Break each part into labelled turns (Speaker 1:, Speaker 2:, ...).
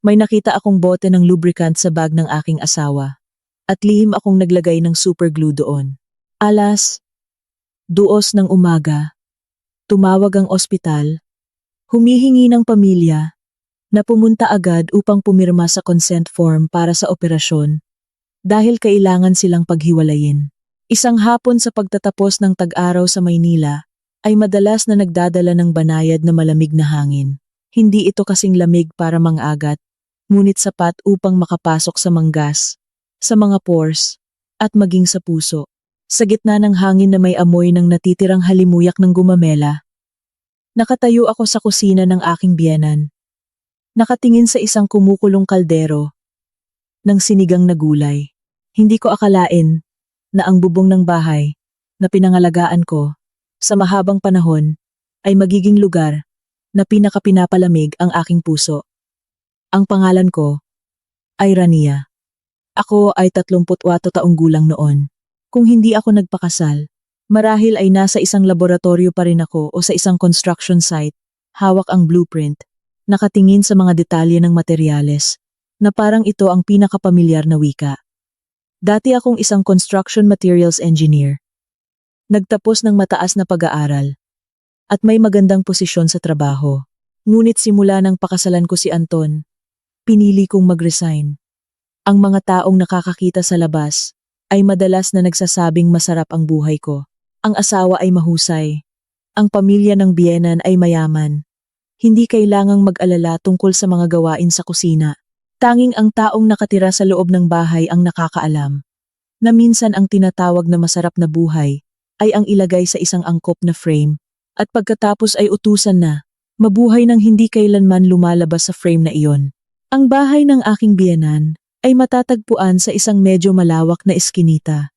Speaker 1: May nakita akong bote ng lubricant sa bag ng aking asawa at lihim akong naglagay ng super glue doon. Alas 2 ng umaga, tumawag ang ospital, humihingi ng pamilya na pumunta agad upang pumirma sa consent form para sa operasyon dahil kailangan silang paghiwalayin. Isang hapon sa pagtatapos ng tag-araw sa Maynila ay madalas na nagdadala ng banayad na malamig na hangin. Hindi ito kasing lamig para mang-agat, ngunit sapat upang makapasok sa manggas, sa mga pores, at maging sa puso. Sa gitna ng hangin na may amoy ng natitirang halimuyak ng gumamela, nakatayo ako sa kusina ng aking biyenan. Nakatingin sa isang kumukulong kaldero ng sinigang na gulay. Hindi ko akalain na ang bubong ng bahay na pinangalagaan ko sa mahabang panahon ay magiging lugar na pinakapinapalamig ang aking puso. Ang pangalan ko ay Rania. Ako ay 34 taong gulang noon. Kung hindi ako nagpakasal, marahil ay nasa isang laboratorio pa rin ako o sa isang construction site, hawak ang blueprint, nakatingin sa mga detalye ng materyales, na parang ito ang pinakapamilyar na wika. Dati akong isang construction materials engineer. Nagtapos ng mataas na pag-aaral at may magandang posisyon sa trabaho. Ngunit simula ng pakasalan ko si Anton, pinili kong mag-resign. Ang mga taong nakakakita sa labas ay madalas na nagsasabing masarap ang buhay ko. Ang asawa ay mahusay. Ang pamilya ng biyenan ay mayaman. Hindi kailangang mag-alala tungkol sa mga gawain sa kusina. Tanging ang taong nakatira sa loob ng bahay ang nakakaalam na minsan ang tinatawag na masarap na buhay ay ang ilagay sa isang angkop na frame at pagkatapos ay utusan na mabuhay ng hindi kailanman lumalabas sa frame na iyon. Ang bahay ng aking biyenan ay matatagpuan sa isang medyo malawak na eskinita.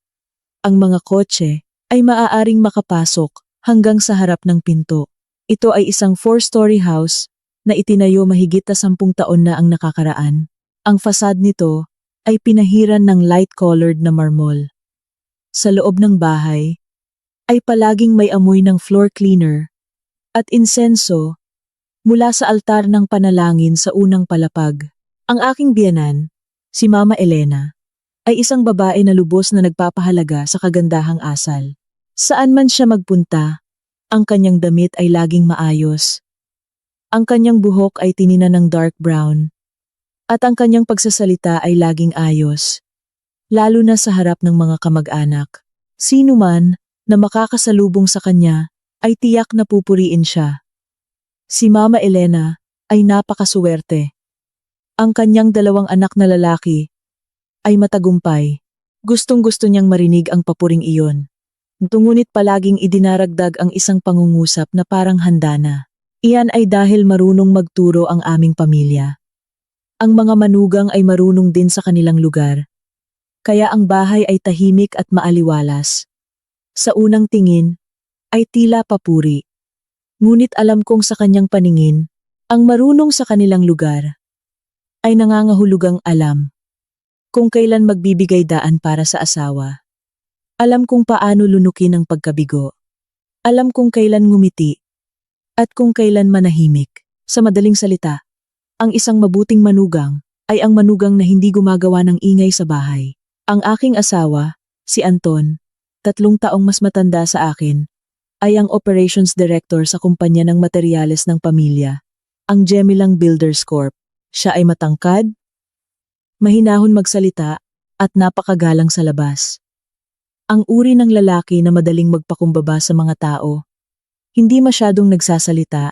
Speaker 1: Ang mga kotse ay maaaring makapasok hanggang sa harap ng pinto. Ito ay isang 4-story house na itinayo mahigit na 10 taon na ang nakakaraan. Ang fasad nito ay pinahiran ng light-colored na marmol. Sa loob ng bahay ay palaging may amoy ng floor cleaner at insenso mula sa altar ng panalangin sa unang palapag. Ang aking biyenan, si Mama Elena, ay isang babae na lubos na nagpapahalaga sa kagandahang asal. Saan man siya magpunta, ang kanyang damit ay laging maayos. Ang kanyang buhok ay tininan ng dark brown. At ang kanyang pagsasalita ay laging ayos. Lalo na sa harap ng mga kamag-anak. Sino man na makakasalubong sa kanya ay tiyak na pupuriin siya. Si Mama Elena ay napakasuwerte. Ang kanyang 2 anak na lalaki ay matagumpay. Gustong-gusto niyang marinig ang papuring iyon. Ngunit palaging idinaragdag ang isang pangungusap na parang handa na. Iyan ay dahil marunong magturo ang aming pamilya. Ang mga manugang ay marunong din sa kanilang lugar. Kaya ang bahay ay tahimik at maaliwalas. Sa unang tingin, ay tila papuri. Ngunit alam kong sa kanyang paningin, ang marunong sa kanilang lugar ay nangangahulugang alam kung kailan magbibigay daan para sa asawa. Alam kung paano lunukin ang pagkabigo. Alam kung kailan ngumiti at kung kailan manahimik. Sa madaling salita, ang isang mabuting manugang ay ang manugang na hindi gumagawa ng ingay sa bahay. Ang aking asawa, si Anton, 3 taong mas matanda sa akin, ay ang operations director sa kumpanya ng materyales ng pamilya, ang Gemilang Builders Corp. Siya ay matangkad, mahinahon magsalita, at napakagalang sa labas. Ang uri ng lalaki na madaling magpakumbaba sa mga tao. Hindi masyadong nagsasalita,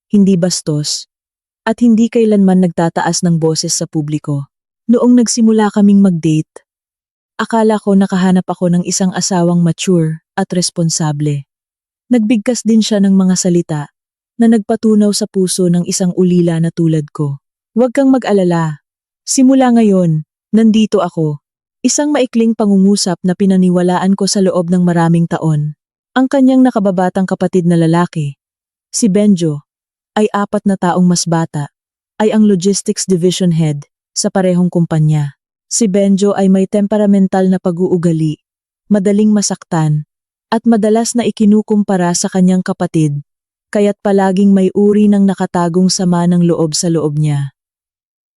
Speaker 1: hindi bastos, at hindi kailanman nagtataas ng boses sa publiko. Noong nagsimula kaming mag-date, akala ko nakahanap ako ng isang asawang mature at responsable. Nagbigkas din siya ng mga salita na nagpatunaw sa puso ng isang ulila na tulad ko. Huwag kang mag-alala. Simula ngayon, nandito ako. Isang maikling pangungusap na pinaniwalaan ko sa loob ng maraming taon. Ang kanyang nakababatang kapatid na lalaki, si Benjo, ay 4 na taong mas bata, ay ang logistics division head sa parehong kumpanya. Si Benjo ay may temperamental na pag-uugali, madaling masaktan, at madalas na ikinukumpara sa kanyang kapatid, kaya't palaging may uri ng nakatagong sama ng loob sa loob niya.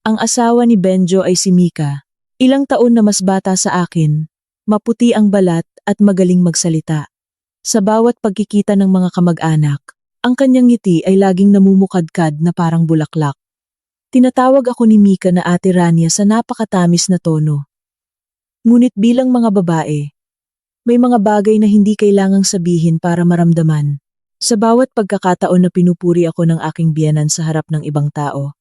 Speaker 1: Ang asawa ni Benjo ay si Mika. Ilang taon na mas bata sa akin, maputi ang balat at magaling magsalita. Sa bawat pagkikita ng mga kamag-anak, ang kanyang ngiti ay laging namumukadkad na parang bulaklak. Tinatawag ako ni Mika na Ate Rania sa napakatamis na tono. Ngunit bilang mga babae, may mga bagay na hindi kailangang sabihin para maramdaman. Sa bawat pagkakataon na pinupuri ako ng aking biyenan sa harap ng ibang tao,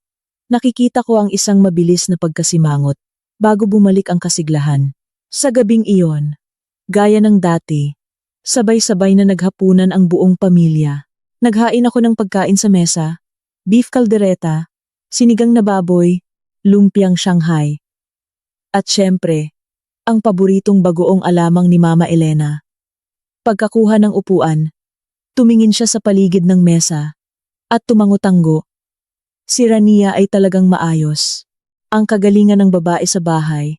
Speaker 1: nakikita ko ang isang mabilis na pagkasimangot bago bumalik ang kasiglahan. Sa gabing iyon, gaya ng dati, sabay-sabay na naghapunan ang buong pamilya. Naghain ako ng pagkain sa mesa, beef caldereta, sinigang na baboy, lumpiang Shanghai. At syempre, ang paboritong bagoong alamang ni Mama Elena. Pagkakuha ng upuan, tumingin siya sa paligid ng mesa at tumango-tango. Si Rania ay talagang maayos. Ang kagalingan ng babae sa bahay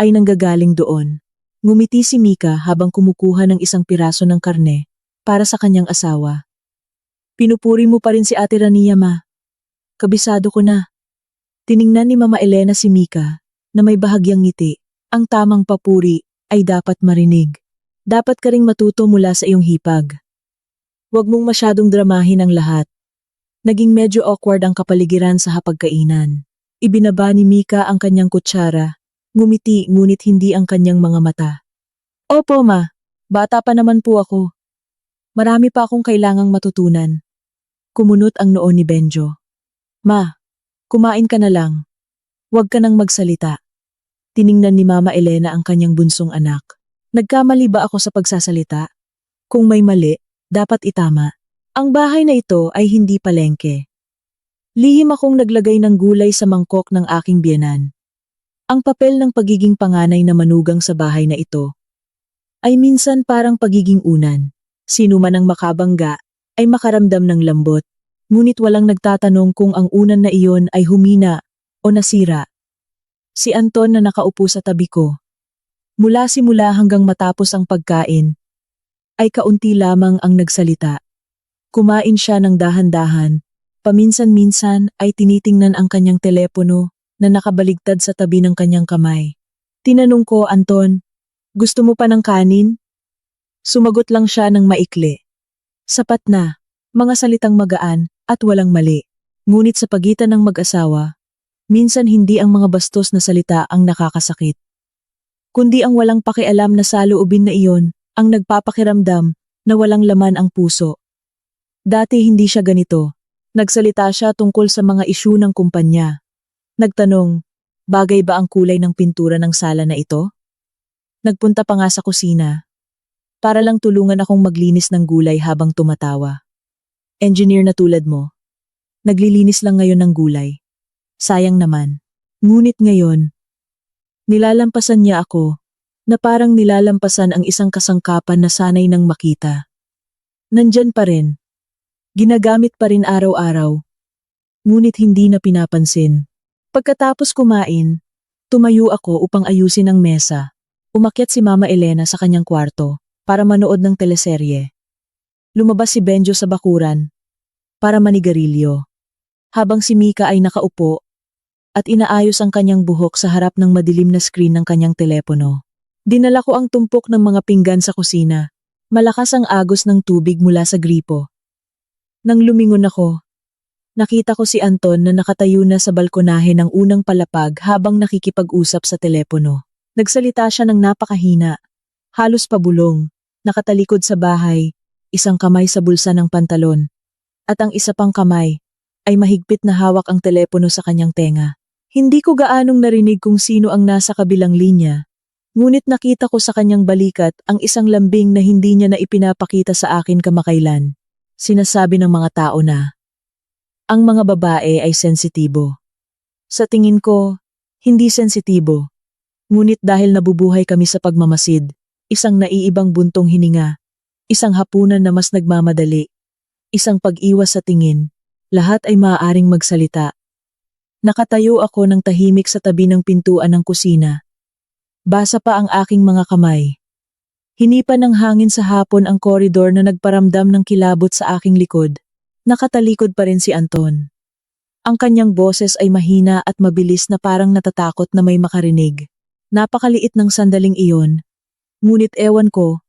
Speaker 1: ay nanggagaling doon. Ngumiti si Mika habang kumukuha ng isang piraso ng karne para sa kanyang asawa. Pinupuri mo pa rin si Ate Rania, ma. Kabisado ko na. Tiningnan ni Mama Elena si Mika na may bahagyang ngiti. Ang tamang papuri ay dapat marinig. Dapat ka ring matuto mula sa iyong hipag. Huwag mong masyadong dramahin ang lahat. Naging medyo awkward ang kapaligiran sa hapagkainan. Ibinaba ni Mika ang kanyang kutsara, ngumiti ngunit hindi ang kanyang mga mata. Opo ma, bata pa naman po ako. Marami pa akong kailangang matutunan. Kumunot ang noo ni Benjo. Ma, kumain ka na lang. Huwag ka nang magsalita. Tiningnan ni Mama Elena ang kanyang bunsong anak. Nagkamali ba ako sa pagsasalita? Kung may mali, dapat itama. Ang bahay na ito ay hindi palengke. Lihim akong naglagay ng gulay sa mangkok ng aking biyenan. Ang papel ng pagiging panganay na manugang sa bahay na ito ay minsan parang pagiging unan. Sino man ang makabangga ay makaramdam ng lambot, ngunit walang nagtatanong kung ang unan na iyon ay humina o nasira. Si Anton na nakaupo sa tabi ko. Mula simula hanggang matapos ang pagkain, ay kaunti lamang ang nagsalita. Kumain siya ng dahan-dahan, paminsan-minsan ay tinitingnan ang kanyang telepono na nakabaligtad sa tabi ng kanyang kamay. Tinanong ko, Anton, gusto mo pa ng kanin? Sumagot lang siya ng maikli. Sapat na, mga salitang magaan at walang mali. Ngunit sa pagitan ng mag-asawa, minsan hindi ang mga bastos na salita ang nakakasakit, kundi ang walang pakialam na saloobin na iyon ang nagpapakiramdam na walang laman ang puso. Dati hindi siya ganito. Nagsalita siya tungkol sa mga isyu ng kumpanya. Nagtanong, bagay ba ang kulay ng pintura ng sala na ito? Nagpunta pa nga sa kusina para lang tulungan akong maglinis ng gulay habang tumatawa. Engineer na tulad mo, naglilinis lang ngayon ng gulay. Sayang naman. Ngunit ngayon, nilalampasan niya ako na parang nilalampasan ang isang kasangkapan na sanay nang makita. Nandyan pa rin. Ginagamit pa rin araw-araw. Ngunit hindi na pinapansin. Pagkatapos kumain, tumayo ako upang ayusin ang mesa. Umakyat si Mama Elena sa kanyang kwarto para manood ng teleserye. Lumabas si Benjo sa bakuran para manigarilyo. Habang si Mika ay nakaupo at inaayos ang kanyang buhok sa harap ng madilim na screen ng kanyang telepono. Dinala ko ang tumpok ng mga pinggan sa kusina. Malakas ang agos ng tubig mula sa gripo. Nang lumingon ako, nakita ko si Anton na nakatayo na sa balkonahe ng unang palapag habang nakikipag-usap sa telepono. Nagsalita siya ng napakahina, halos pabulong, nakatalikod sa bahay, isang kamay sa bulsa ng pantalon, at ang isa pang kamay ay mahigpit na hawak ang telepono sa kanyang tenga. Hindi ko gaanong narinig kung sino ang nasa kabilang linya, ngunit nakita ko sa kanyang balikat ang isang lambing na hindi niya na ipinapakita sa akin kamakailan. Sinasabi ng mga tao na ang mga babae ay sensitibo. Sa tingin ko, hindi sensitibo. Ngunit dahil nabubuhay kami sa pagmamasid, isang naiibang buntong hininga, isang hapunan na mas nagmamadali, isang pag-iwas sa tingin, lahat ay maaaring magsalita. Nakatayo ako ng tahimik sa tabi ng pintuan ng kusina. Basa pa ang aking mga kamay. Hinipan ng hangin sa hapon ang koridor na nagparamdam ng kilabot sa aking likod. Nakatalikod pa rin si Anton. Ang kanyang boses ay mahina at mabilis na parang natatakot na may makarinig. Napakaliit ng sandaling iyon. Ngunit ewan ko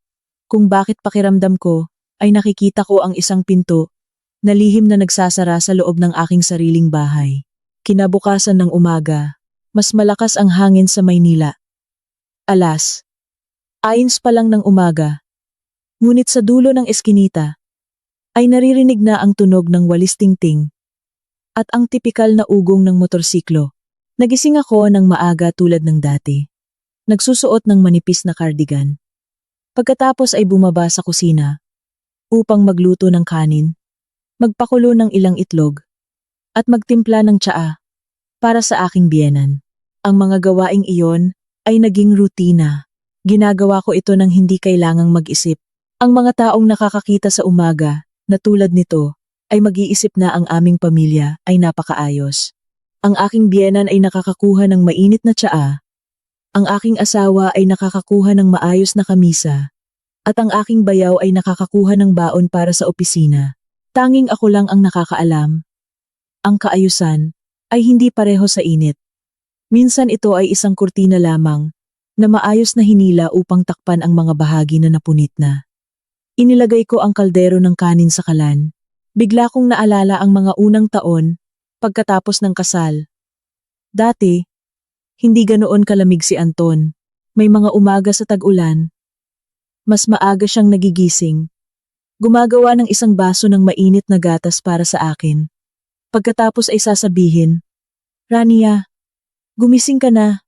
Speaker 1: kung bakit pakiramdam ko ay nakikita ko ang isang pinto na lihim na nagsasara sa loob ng aking sariling bahay. Kinabukasan ng umaga, mas malakas ang hangin sa Maynila. Alas, 6 pa lang ng umaga. Ngunit sa dulo ng eskinita, ay naririnig na ang tunog ng walis tingting at ang tipikal na ugong ng motorsiklo. Nagising ako ng maaga tulad ng dati. Nagsusuot ng manipis na cardigan. Pagkatapos ay bumaba sa kusina upang magluto ng kanin, magpakulo ng ilang itlog, at magtimpla ng tsaa para sa aking biyenan. Ang mga gawaing iyon ay naging rutina. Ginagawa ko ito nang hindi kailangang mag-isip. Ang mga taong nakakakita sa umaga na tulad nito ay mag-iisip na ang aming pamilya ay napakaayos. Ang aking biyenan ay nakakakuha ng mainit na tsaa, ang aking asawa ay nakakakuha ng maayos na kamisa, at ang aking bayaw ay nakakakuha ng baon para sa opisina. Tanging ako lang ang nakakaalam. Ang kaayusan ay hindi pareho sa init. Minsan ito ay isang kurtina lamang na maayos na hinila upang takpan ang mga bahagi na napunit na. Inilagay ko ang kaldero ng kanin sa kalan. Bigla kong naalala ang mga unang taon pagkatapos ng kasal. Dati, hindi ganoon kalamig si Anton. May mga umaga sa tag-ulan. Mas maaga siyang nagigising. Gumagawa ng isang baso ng mainit na gatas para sa akin. Pagkatapos ay sasabihin, "Rania, gumising ka na.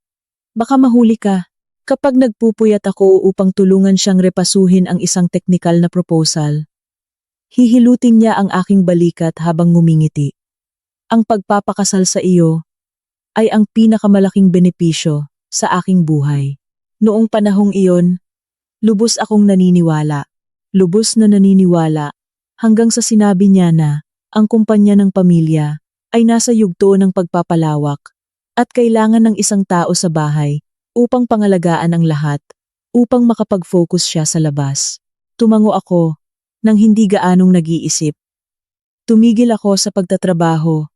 Speaker 1: Baka mahuli ka." Kapag nagpupuyat ako upang tulungan siyang repasuhin ang isang teknikal na proposal, hihilutin niya ang aking balikat habang ngumingiti. Ang pagpapakasal sa iyo ay ang pinakamalaking benepisyo sa aking buhay. Noong panahong iyon, lubos akong naniniwala. Lubos na naniniwala hanggang sa sinabi niya na ang kumpanya ng pamilya ay nasa yugto ng pagpapalawak at kailangan ng isang tao sa bahay upang pangalagaan ang lahat, upang makapag-focus siya sa labas. Tumango ako nang hindi gaanong nag-iisip. Tumigil ako sa pagtatrabaho.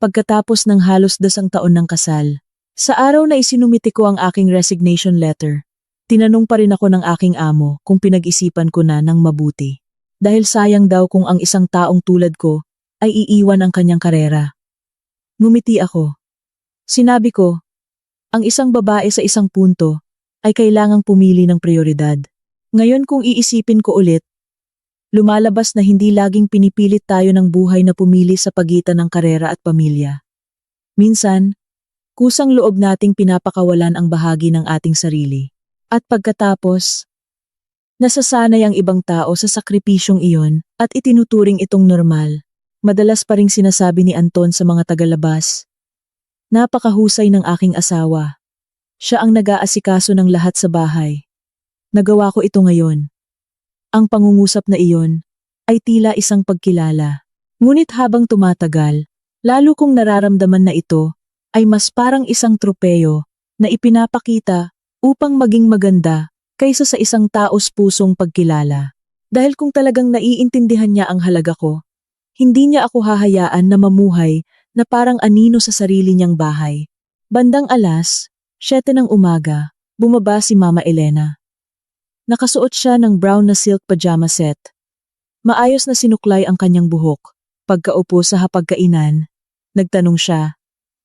Speaker 1: Pagkatapos ng halos 2 taon ng kasal, sa araw na isinumiti ko ang aking resignation letter, tinanong pa rin ako ng aking amo kung pinag-isipan ko na ng mabuti. Dahil sayang daw kung ang isang taong tulad ko ay iiwan ang kanyang karera. Ngumiti ako. Sinabi ko, ang isang babae sa isang punto ay kailangang pumili ng prioridad. Ngayon kung iisipin ko ulit, lumalabas na hindi laging pinipilit tayo ng buhay na pumili sa pagitan ng karera at pamilya. Minsan, kusang loob nating pinapakawalan ang bahagi ng ating sarili. At pagkatapos, nasasanay ang ibang tao sa sakripisyong iyon at itinuturing itong normal. Madalas pa ring sinasabi ni Anton sa mga tagalabas, "Napakahusay ng aking asawa. Siya ang nag-aasikaso ng lahat sa bahay." Nagawa ko ito ngayon. Ang pangungusap na iyon ay tila isang pagkilala. Ngunit habang tumatagal, lalo kong nararamdaman na ito ay mas parang isang tropeyo na ipinapakita upang maging maganda kaysa sa isang taos pusong pagkilala. Dahil kung talagang naiintindihan niya ang halaga ko, hindi niya ako hahayaan na mamuhay na parang anino sa sarili niyang bahay. Bandang alas 7 ng umaga, bumaba si Mama Elena. Nakasuot siya ng brown na silk pajama set. Maayos na sinuklay ang kanyang buhok. Pagkaupo sa hapagkainan, nagtanong siya,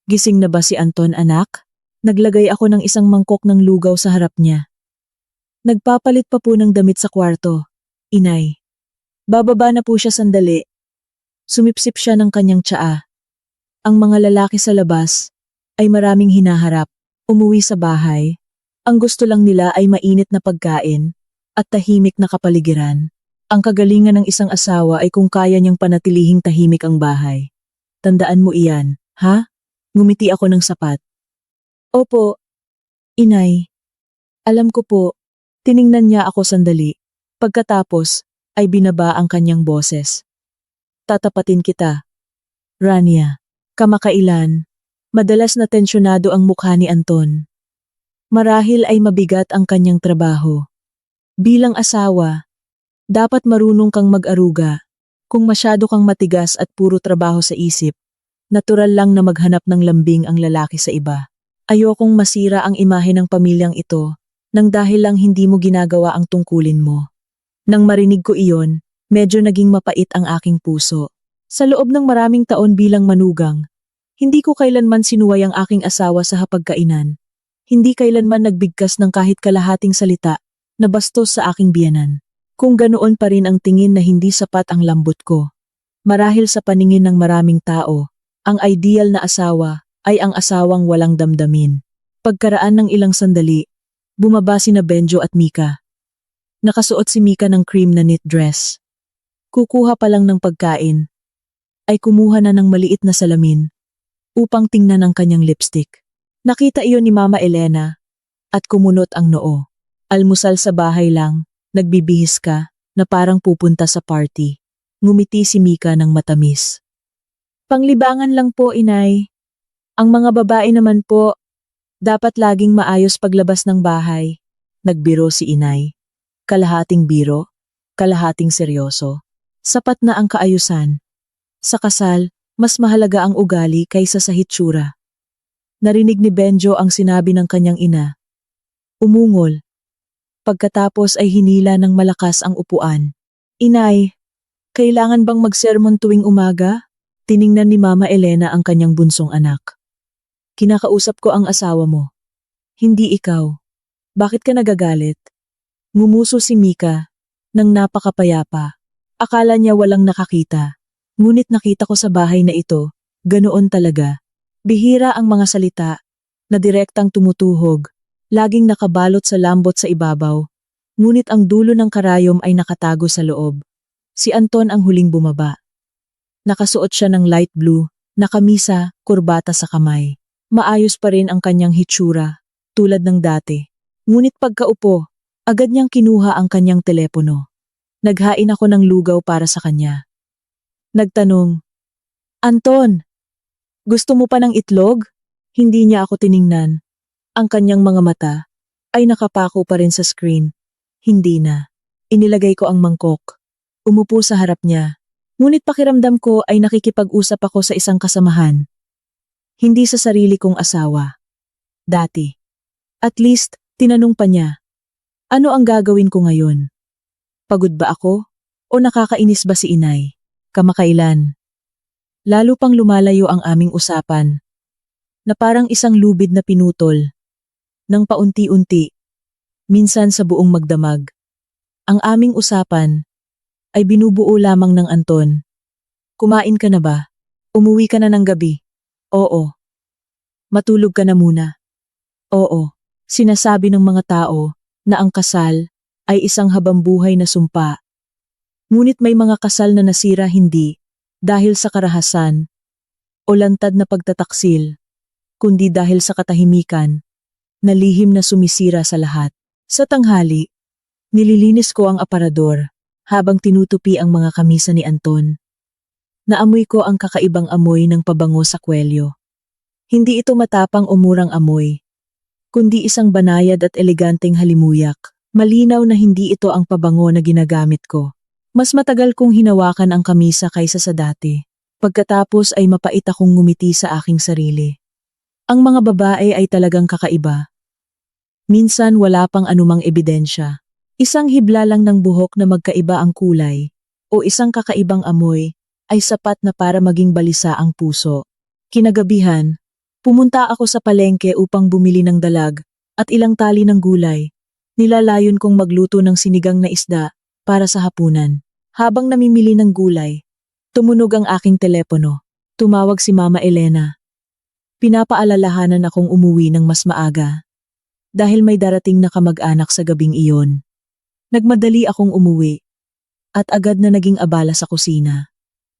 Speaker 1: "Gising na ba si Anton, anak?" Naglagay ako ng isang mangkok ng lugaw sa harap niya. "Nagpapalit pa po ng damit sa kwarto, Inay." Bababa na po siya sandali. Sumipsip siya ng kanyang tsaa. Ang mga lalaki sa labas ay maraming hinaharap. Umuwi sa bahay, ang gusto lang nila ay mainit na pagkain at tahimik na kapaligiran. Ang kagalingan ng isang asawa ay kung kaya niyang panatilihing tahimik ang bahay. Tandaan mo iyan, ha? Ngumiti ako ng sapat. "Opo, Inay. Alam ko po." Tiningnan niya ako sandali. Pagkatapos ay binaba ang kanyang boses. "Tatapatin kita, Rania." Kamakailan, madalas na tensyonado ang mukha ni Anton. Marahil ay mabigat ang kanyang trabaho. Bilang asawa, dapat marunong kang mag-aruga. Kung masyado kang matigas at puro trabaho sa isip, Natural lang na maghanap ng lambing ang lalaki sa iba. Ayokong masira ang imahe ng pamilyang ito nang dahil lang hindi mo ginagawa ang tungkulin mo. Nang marinig ko iyon, medyo naging mapait ang aking puso. Sa loob ng maraming taon bilang manugang, hindi ko kailanman sinuway ang aking asawa sa hapagkainan. Hindi kailanman nagbigkas ng kahit kalahating salita na bastos sa aking biyenan. Kung ganoon pa rin ang tingin na hindi sapat ang lambot ko. Marahil sa paningin ng maraming tao, ang ideal na asawa ay ang asawang walang damdamin. Pagkaraan ng ilang sandali, bumaba sina Benjo at Mika. Nakasuot si Mika ng cream na knit dress. Kukuha pa lang ng pagkain, ay kumuha na ng maliit na salamin upang tingnan ang kanyang lipstick. Nakita iyon ni Mama Elena at kumunot ang noo. Almusal sa bahay lang, nagbibihis ka na parang pupunta sa party. Ngumiti si Mika ng matamis. Panglibangan lang po, inay. Ang mga babae naman po, dapat laging maayos paglabas ng bahay. Nagbiro si inay. Kalahating biro, kalahating seryoso. Sapat na ang kaayusan. Sa kasal, mas mahalaga ang ugali kaysa sa hitsura. Narinig ni Benjo ang sinabi ng kanyang ina. Umungol. Pagkatapos ay hinila ng malakas ang upuan. Inay, kailangan bang magsermon tuwing umaga? Tiningnan ni Mama Elena ang kanyang bunsong anak. Kinakausap ko ang asawa mo. Hindi ikaw. Bakit ka nagagalit? Ngumuso si Mika nang napakapayapa. Akala niya walang nakakita. Ngunit nakita ko sa bahay na ito, ganoon talaga. Bihira ang mga salita na direktang tumutuhog, laging nakabalot sa lambot sa ibabaw. Ngunit ang dulo ng karayom ay nakatago sa loob. Si Anton ang huling bumaba. Nakasuot siya ng light blue, na kamisa, kurbata sa kamay. Maayos pa rin ang kanyang hitsura, tulad ng dati. Ngunit pagkaupo, agad niyang kinuha ang kanyang telepono. Naghain ako ng lugaw para sa kanya. Nagtanong, Anton, gusto mo pa ng itlog? Hindi niya ako tiningnan. Ang kanyang mga mata ay nakapako pa rin sa screen. Hindi na. Inilagay ko ang mangkok. Umupo sa harap niya. Ngunit pakiramdam ko ay nakikipag-usap ako sa isang kasamahan. Hindi sa sarili kong asawa. Dati. At least, tinanong pa niya. Ano ang gagawin ko ngayon? Pagod ba ako? O nakakainis ba si inay? Kamakailan. Lalo pang lumalayo ang aming usapan. Na parang isang lubid na pinutol. Nang paunti-unti. Minsan sa buong magdamag. Ang aming usapan ay binubuo lamang ng Anton. Kumain ka na ba? Umuwi ka na ng gabi? Oo. Matulog ka na muna? Oo. Sinasabi ng mga tao na ang kasal ay isang habambuhay na sumpa. Ngunit may mga kasal na nasira hindi dahil sa karahasan o lantad na pagtataksil, kundi dahil sa katahimikan na lihim na sumisira sa lahat. Sa tanghali, nililinis ko ang aparador habang tinutupi ang mga kamisa ni Anton. Naamoy ko ang kakaibang amoy ng pabango sa kwelyo. Hindi ito matapang o murang amoy, kundi isang banayad at eleganteng halimuyak. Malinaw na hindi ito ang pabango na ginagamit ko. Mas matagal kong hinawakan ang kamisa kaysa sa dati. Pagkatapos ay mapait akong ngumiti sa aking sarili. Ang mga babae ay talagang kakaiba. Minsan wala pang anumang ebidensya. Isang hibla lang ng buhok na magkaiba ang kulay o isang kakaibang amoy ay sapat na para maging balisa ang puso. Kinagabihan, pumunta ako sa palengke upang bumili ng dalag at ilang tali ng gulay. Nilalayon kong magluto ng sinigang na isda para sa hapunan. Habang namimili ng gulay, tumunog ang aking telepono. Tumawag si Mama Elena. Pinapaalalahanan akong umuwi ng mas maaga dahil may darating na kamag-anak sa gabing iyon. Nagmadali akong umuwi at agad na naging abala sa kusina.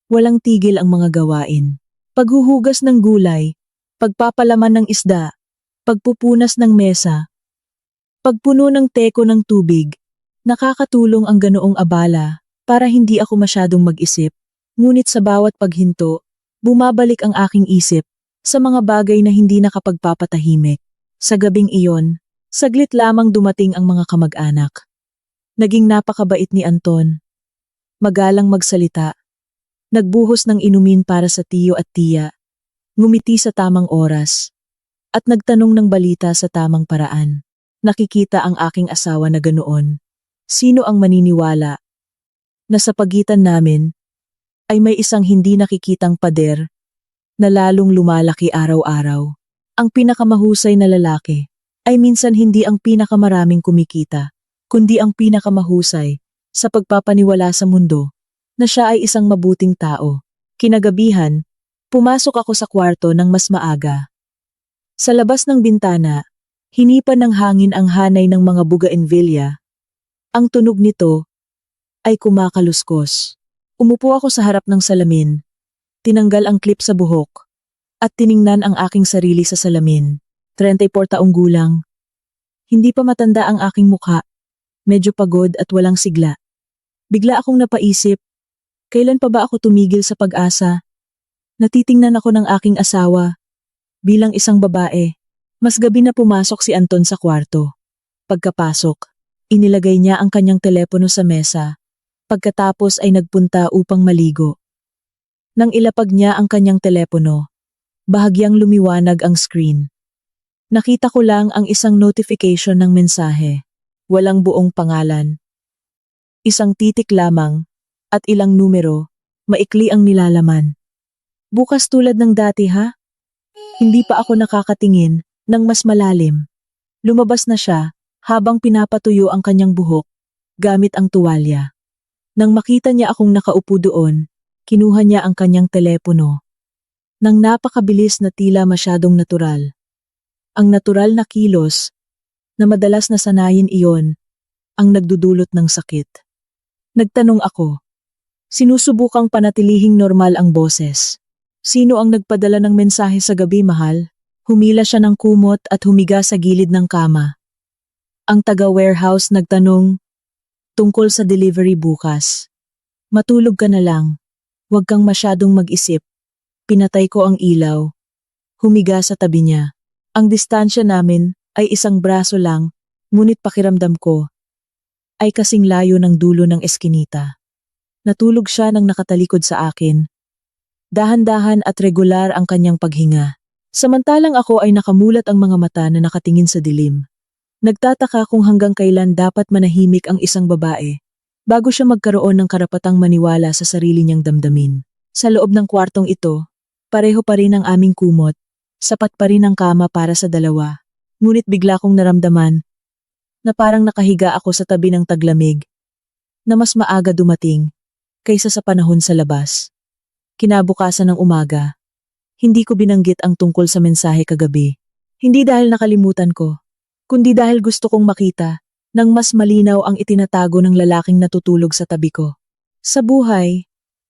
Speaker 1: Walang tigil ang mga gawain. Paghuhugas ng gulay, pagpapalaman ng isda, pagpupunas ng mesa, pagpuno ng teko ng tubig. Nakakatulong ang ganoong abala para hindi ako masyadong mag-isip. Ngunit sa bawat paghinto, bumabalik ang aking isip sa mga bagay na hindi nakapagpapatahimik. Sa gabing iyon, saglit lamang dumating ang mga kamag-anak. Naging napakabait ni Anton. Magalang magsalita. Nagbuhos ng inumin para sa tiyo at tiya ngumiti sa tamang oras, at nagtanong ng balita sa tamang paraan. Nakikita ang aking asawa na ganoon. Sino ang maniniwala na sa pagitan namin ay may isang hindi nakikitang pader na lalong lumalaki araw-araw? Ang pinakamahusay na lalaki ay minsan hindi ang pinakamaraming kumikita, kundi ang pinakamahusay sa pagpapaniwala sa mundo na siya ay isang mabuting tao. Kinagabihan, pumasok ako sa kwarto ng mas maaga. Sa labas ng bintana, hinipan ng hangin ang hanay ng mga bougainvillea. Ang tunog nito ay kumakaluskos. Umupo ako sa harap ng salamin, tinanggal ang clip sa buhok, at tiningnan ang aking sarili sa salamin. 34 taong gulang. Hindi pa matanda ang aking mukha, medyo pagod at walang sigla. Bigla akong napaisip, kailan pa ba ako tumigil sa pag-asa? Natitingnan ako ng aking asawa. Bilang isang babae, mas gabi na pumasok si Anton sa kwarto. Pagkapasok, inilagay niya ang kanyang telepono sa mesa. Pagkatapos ay nagpunta upang maligo. Nang ilapag niya ang kanyang telepono, bahagyang lumiwanag ang screen. Nakita ko lang ang isang notification ng mensahe. Walang buong pangalan. Isang titik lamang, at ilang numero, maikli ang nilalaman. Bukas tulad ng dati ha? Hindi pa ako nakakatingin ng mas malalim. Lumabas na siya habang pinapatuyo ang kanyang buhok gamit ang tuwalya. Nang makita niya akong nakaupo doon, kinuha niya ang kanyang telepono. Nang napakabilis na tila masyadong natural. Ang natural na kilos na madalas na sanayin iyon ang nagdudulot ng sakit. Nagtanong ako. Sinusubukang panatilihing normal ang boses. Sino ang nagpadala ng mensahe sa gabi, mahal? Humila siya ng kumot at humiga sa gilid ng kama. Ang taga-warehouse nagtanong, tungkol sa delivery bukas. Matulog ka na lang. Huwag kang masyadong mag-isip. Pinatay ko ang ilaw. Humiga sa tabi niya. Ang distansya namin ay isang braso lang, ngunit pakiramdam ko ay kasing layo ng dulo ng eskinita. Natulog siya nang nakatalikod sa akin. Dahan-dahan at regular ang kanyang paghinga. Samantalang ako ay nakamulat ang mga mata na nakatingin sa dilim. Nagtataka kung hanggang kailan dapat manahimik ang isang babae bago siya magkaroon ng karapatang maniwala sa sarili niyang damdamin. Sa loob ng kwartong ito, pareho pa rin ang aming kumot, sapat pa rin ang kama para sa dalawa. Ngunit bigla kong naramdaman na parang nakahiga ako sa tabi ng taglamig na mas maaga dumating kaysa sa panahon sa labas. Kinabukasan ng umaga, hindi ko binanggit ang tungkol sa mensahe kagabi. Hindi dahil nakalimutan ko, kundi dahil gusto kong makita nang mas malinaw ang itinatago ng lalaking natutulog sa tabi ko. Sa buhay,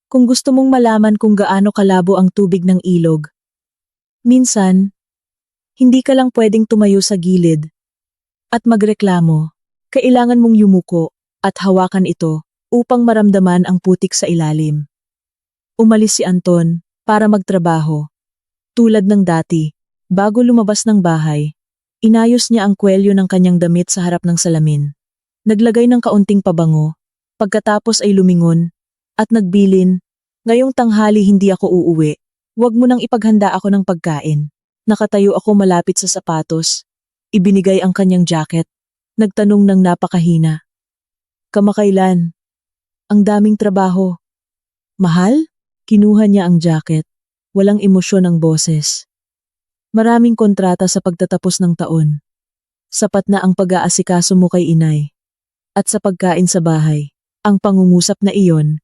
Speaker 1: kung gusto mong malaman kung gaano kalabo ang tubig ng ilog, minsan, hindi ka lang pwedeng tumayo sa gilid at magreklamo. Kailangan mong yumuko at hawakan ito upang maramdaman ang putik sa ilalim. Umalis si Anton para magtrabaho. Tulad ng dati, bago lumabas ng bahay, inayos niya ang kwelyo ng kanyang damit sa harap ng salamin. Naglagay ng kaunting pabango, pagkatapos ay lumingon, at nagbilin, ngayong tanghali hindi ako uuwi, huwag mo nang ipaghanda ako ng pagkain. Nakatayo ako malapit sa sapatos, ibinigay ang kanyang jacket, nagtanong ng napakahina. Kamakailan? Ang daming trabaho. Mahal? Kinuha niya ang jacket. Walang emosyon ang boses. Maraming kontrata sa pagtatapos ng taon. Sapat na ang pag-aasikaso mo kay inay. At sa pagkain sa bahay, ang pangungusap na iyon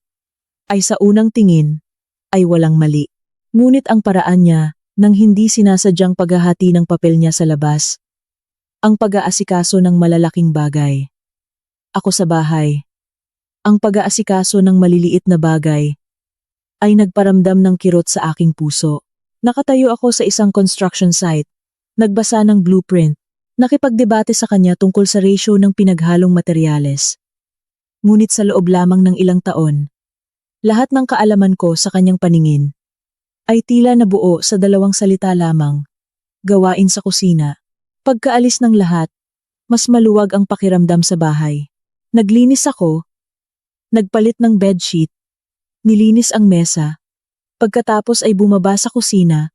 Speaker 1: ay sa unang tingin ay walang mali. Ngunit ang paraan niya nang hindi sinasadyang paghahati ng papel niya sa labas. Ang pag-aasikaso ng malalaking bagay. Ako sa bahay. Ang pag-aasikaso ng maliliit na bagay ay nagparamdam ng kirot sa aking puso. Nakatayo ako sa isang construction site, nagbasa ng blueprint, nakipagdebate sa kanya tungkol sa ratio ng pinaghalong materyales. Ngunit sa loob lamang ng ilang taon, lahat ng kaalaman ko sa kanyang paningin ay tila nabuo sa dalawang salita lamang, gawain sa kusina. Pagkaalis ng lahat, mas maluwag ang pakiramdam sa bahay. Naglinis ako, nagpalit ng bedsheet, nilinis ang mesa, pagkatapos ay bumaba sa kusina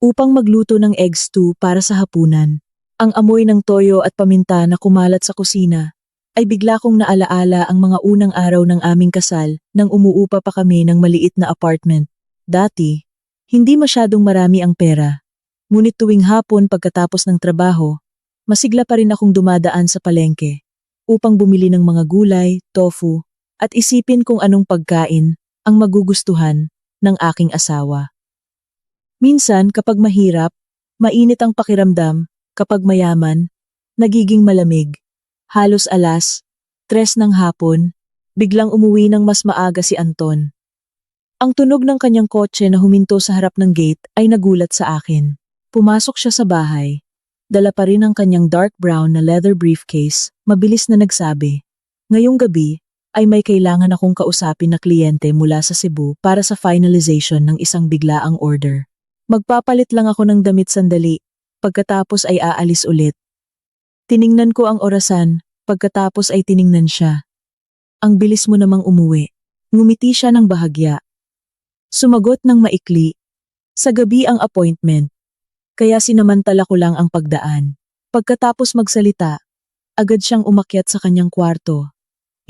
Speaker 1: upang magluto ng egg stew para sa hapunan. Ang amoy ng toyo at paminta na kumalat sa kusina ay bigla kong naalaala ang mga unang araw ng aming kasal nang umuupa pa kami ng maliit na apartment. Dati, hindi masyadong marami ang pera. Ngunit tuwing hapon pagkatapos ng trabaho, masigla pa rin akong dumadaan sa palengke upang bumili ng mga gulay, tofu, at isipin kung anong pagkain ang magugustuhan ng aking asawa. Minsan kapag mahirap, mainit ang pakiramdam, kapag mayaman, nagiging malamig. Halos 3:00 ng hapon, biglang umuwi ng mas maaga si Anton. Ang tunog ng kanyang kotse na huminto sa harap ng gate ay nagulat sa akin. Pumasok siya sa bahay. Dala pa rin ang kanyang dark brown na leather briefcase, mabilis na nagsabi, "Ngayong gabi ay may kailangan akong kausapin na kliyente mula sa Cebu para sa finalization ng isang biglaang order. Magpapalit lang ako ng damit sandali, pagkatapos ay aalis ulit." Tiningnan ko ang orasan, pagkatapos ay tiningnan siya. "Ang bilis mo namang umuwi." Ngumiti siya ng bahagya. Sumagot ng maikli, "Sa gabi ang appointment, kaya sinamantala ko lang ang pagdaan." Pagkatapos magsalita, agad siyang umakyat sa kanyang kwarto.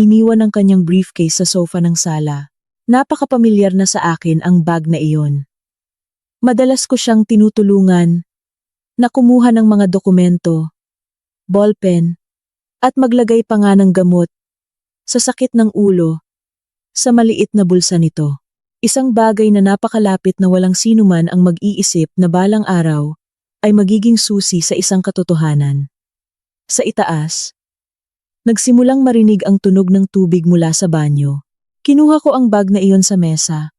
Speaker 1: Iniwan ang kanyang briefcase sa sofa ng sala. Napakapamilyar na sa akin ang bag na iyon. Madalas ko siyang tinutulungan na kumuha ng mga dokumento, ballpen, at maglagay pa nga ng gamot sa sakit ng ulo sa maliit na bulsa nito. Isang bagay na napakalapit na walang sinuman ang mag-iisip na balang araw ay magiging susi sa isang katotohanan. Sa itaas, nagsimulang marinig ang tunog ng tubig mula sa banyo. Kinuha ko ang bag na iyon sa mesa.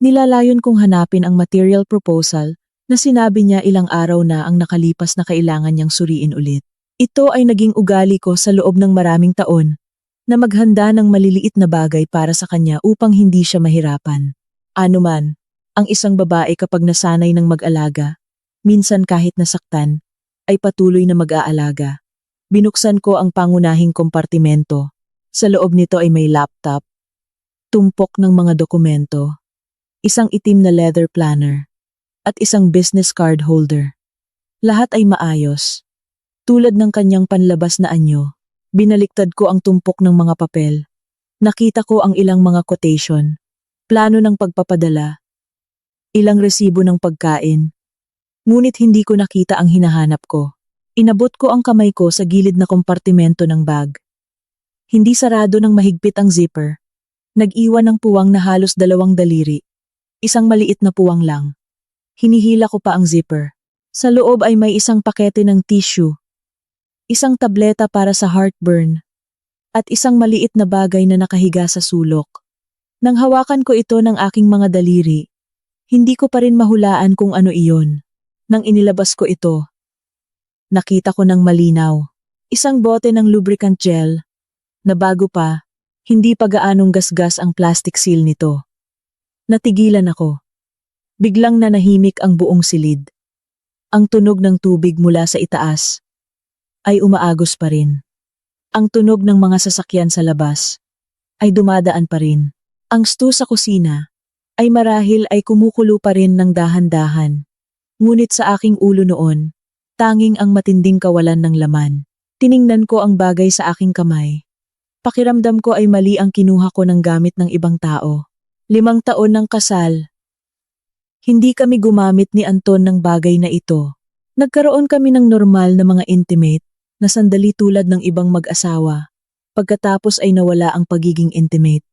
Speaker 1: Nilalayon kong hanapin ang material proposal na sinabi niya ilang araw na ang nakalipas na kailangan niyang suriin ulit. Ito ay naging ugali ko sa loob ng maraming taon na maghanda ng maliliit na bagay para sa kanya upang hindi siya mahirapan. Ano man, ang isang babae kapag nasanay ng mag-alaga, minsan kahit nasaktan, ay patuloy na mag-aalaga. Binuksan ko ang pangunahing kompartimento. Sa loob nito ay may laptop, tumpok ng mga dokumento, isang itim na leather planner, at isang business card holder. Lahat ay maayos. Tulad ng kanyang panlabas na anyo, binaliktad ko ang tumpok ng mga papel. Nakita ko ang ilang mga quotation, plano ng pagpapadala, ilang resibo ng pagkain. Ngunit hindi ko nakita ang hinahanap ko. Inabot ko ang kamay ko sa gilid na kompartimento ng bag. Hindi sarado ng mahigpit ang zipper. Nag-iwan ng puwang na halos 2 daliri. Isang maliit na puwang lang. Hinihila ko pa ang zipper. Sa loob ay may isang pakete ng tissue, isang tableta para sa heartburn, at isang maliit na bagay na nakahiga sa sulok. Nang hawakan ko ito ng aking mga daliri, hindi ko pa rin mahulaan kung ano iyon. Nang inilabas ko ito, nakita ko ng malinaw. Isang bote ng lubricant gel, na bago pa, hindi pa gaanong gasgas ang plastic seal nito. Natigilan ako. Biglang nanahimik ang buong silid. Ang tunog ng tubig mula sa itaas ay umaagos pa rin. Ang tunog ng mga sasakyan sa labas ay dumadaan pa rin. Ang stew sa kusina ay marahil ay kumukulo pa rin ng dahan-dahan. Ngunit sa aking ulo noon, tanging ang matinding kawalan ng laman. Tiningnan ko ang bagay sa aking kamay. Pakiramdam ko ay mali ang kinuha ko ng gamit ng ibang tao. 5 taon ng kasal. Hindi kami gumamit ni Anton ng bagay na ito. Nagkaroon kami ng normal na mga intimate na sandali tulad ng ibang mag-asawa. Pagkatapos ay nawala ang pagiging intimate.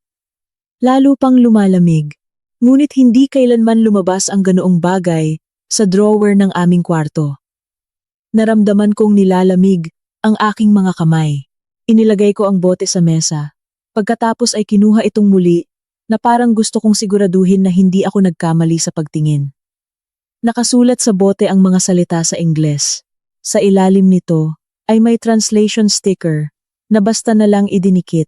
Speaker 1: Lalo pang lumalamig. Ngunit hindi kailanman lumabas ang ganoong bagay sa drawer ng aming kwarto. Naramdaman kong nilalamig ang aking mga kamay. Inilagay ko ang bote sa mesa. Pagkatapos ay kinuha itong muli na parang gusto kong siguraduhin na hindi ako nagkamali sa pagtingin. Nakasulat sa bote ang mga salita sa Ingles. Sa ilalim nito ay may translation sticker na basta na lang idinikit.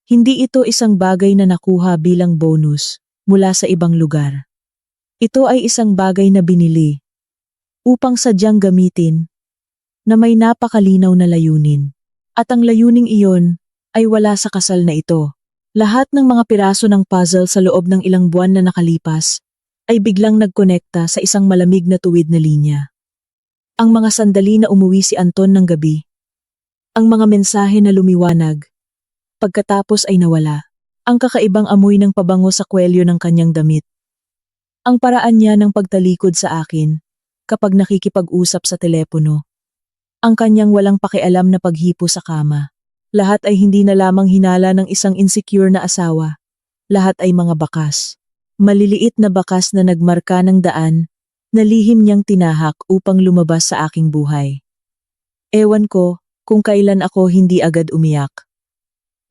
Speaker 1: Hindi ito isang bagay na nakuha bilang bonus mula sa ibang lugar. Ito ay isang bagay na binili upang sadyang gamitin na may napakalinaw na layunin. At ang layuning iyon ay wala sa kasal na ito. Lahat ng mga piraso ng puzzle sa loob ng ilang buwan na nakalipas ay biglang nagkonekta sa isang malamig na tuwid na linya. Ang mga sandali na umuwi si Anton ng gabi. Ang mga mensahe na lumiwanag. Pagkatapos ay nawala. Ang kakaibang amoy ng pabango sa kwelyo ng kanyang damit. Ang paraan niya ng pagtalikod sa akin kapag nakikipag-usap sa telepono. Ang kanyang walang pakialam na paghipo sa kama. Lahat ay hindi na lamang hinala ng isang insecure na asawa. Lahat ay mga bakas. Maliliit na bakas na nagmarka ng daan na lihim niyang tinahak upang lumabas sa aking buhay. Ewan ko kung kailan ako hindi agad umiyak.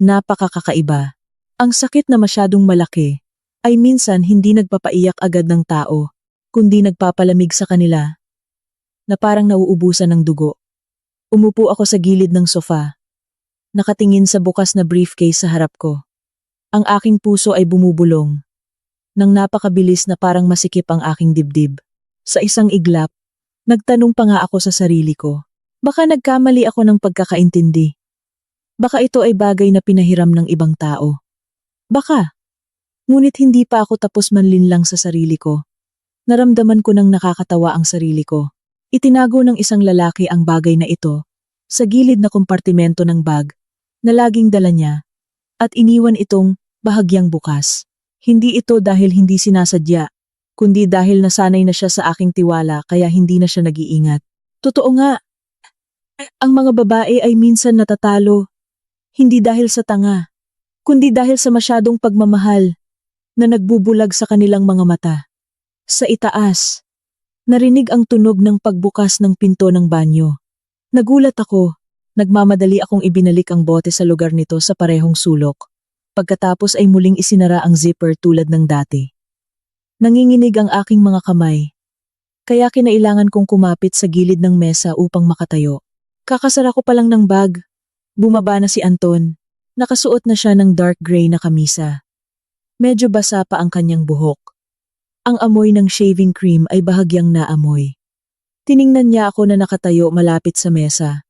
Speaker 1: Napakakaiba. Ang sakit na masyadong malaki ay minsan hindi nagpapaiyak agad ng tao, kundi nagpapalamig sa kanila na parang nauubusan ng dugo. Umupo ako sa gilid ng sofa, nakatingin sa bukas na briefcase sa harap ko. Ang aking puso ay bumubulong, nang napakabilis na parang masikip ang aking dibdib. Sa isang iglap, nagtanong pa nga ako sa sarili ko, baka nagkamali ako ng pagkakaintindi. Baka ito ay bagay na pinahiram ng ibang tao. Baka. Ngunit hindi pa ako tapos manlinlang sa sarili ko. Naramdaman ko nang nakakatawa ang sarili ko. Itinago ng isang lalaki ang bagay na ito sa gilid na kompartimento ng bag na laging dala niya at iniwan itong bahagyang bukas. Hindi ito dahil hindi sinasadya, kundi dahil nasanay na siya sa aking tiwala kaya hindi na siya nag-iingat. Totoo nga, ang mga babae ay minsan natatalo, hindi dahil sa tanga, kundi dahil sa masyadong pagmamahal na nagbubulag sa kanilang mga mata. Sa itaas, narinig ang tunog ng pagbukas ng pinto ng banyo. Nagulat ako, nagmamadali akong ibinalik ang bote sa lugar nito sa parehong sulok. Pagkatapos ay muling isinara ang zipper tulad ng dati. Nanginginig ang aking mga kamay, kaya kinailangan kong kumapit sa gilid ng mesa upang makatayo. Kakasara ko pa lang ng bag. Bumaba na si Anton. Nakasuot na siya ng dark gray na kamisa. Medyo basa pa ang kanyang buhok. Ang amoy ng shaving cream ay bahagyang naamoy. Tiningnan niya ako na nakatayo malapit sa mesa,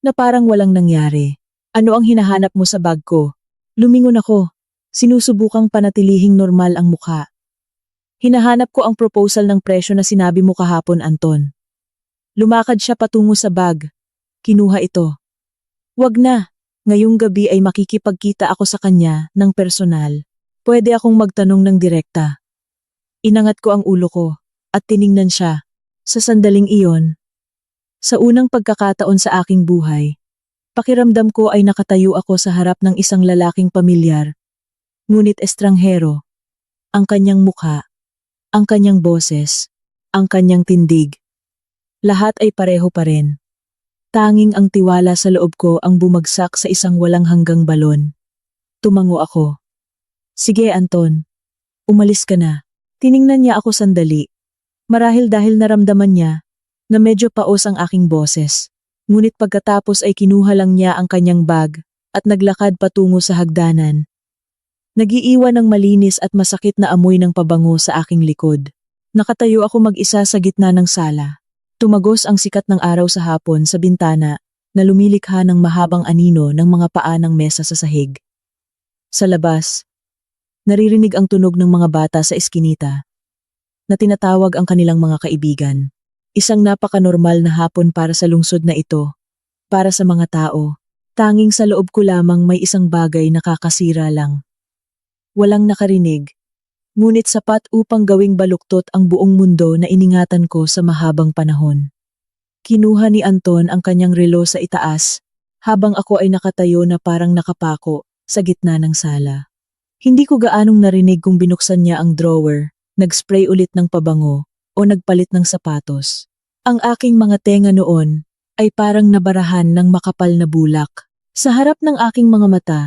Speaker 1: na parang walang nangyari. Ano ang hinahanap mo sa bag ko? Lumingon ako. Sinusubukang panatilihing normal ang mukha. Hinahanap ko ang proposal ng presyo na sinabi mo kahapon, Anton. Lumakad siya patungo sa bag. Kinuha ito. Wag na. Ngayong gabi ay makikipagkita ako sa kanya ng personal. Pwede akong magtanong ng direkta. Inangat ko ang ulo ko at tiningnan siya. Sa sandaling iyon, sa unang pagkakataon sa aking buhay, pakiramdam ko ay nakatayo ako sa harap ng isang lalaking pamilyar, ngunit estranghero. Ang kanyang mukha, ang kanyang boses, ang kanyang tindig. Lahat ay pareho pa rin. Tanging ang tiwala sa loob ko ang bumagsak sa isang walang hanggang balon. Tumango ako. Sige, Anton. Umalis ka na. Tiningnan niya ako sandali. Marahil dahil naramdaman niya na medyo paos ang aking boses. Ngunit pagkatapos ay kinuha lang niya ang kanyang bag at naglakad patungo sa hagdanan. Nagiiwan ng malinis at masakit na amoy ng pabango sa aking likod. Nakatayo ako mag-isa sa gitna ng sala. Tumagos ang sikat ng araw sa hapon sa bintana na lumilikha ng mahabang anino ng mga paa ng mesa sa sahig. Sa labas, naririnig ang tunog ng mga bata sa eskinita na tinatawag ang kanilang mga kaibigan. Isang napaka-normal na hapon para sa lungsod na ito. Para sa mga tao, tanging sa loob ko lamang may isang bagay na kakasira lang. Walang nakarinig, ngunit sapat upang gawing baluktot ang buong mundo na iningatan ko sa mahabang panahon. Kinuha ni Anton ang kanyang relo sa itaas, habang ako ay nakatayo na parang nakapako sa gitna ng sala. Hindi ko gaanong narinig kung binuksan niya ang drawer, nag-spray ulit ng pabango, o nagpalit ng sapatos. Ang aking mga tenga noon ay parang nabarahan ng makapal na bulak. Sa harap ng aking mga mata,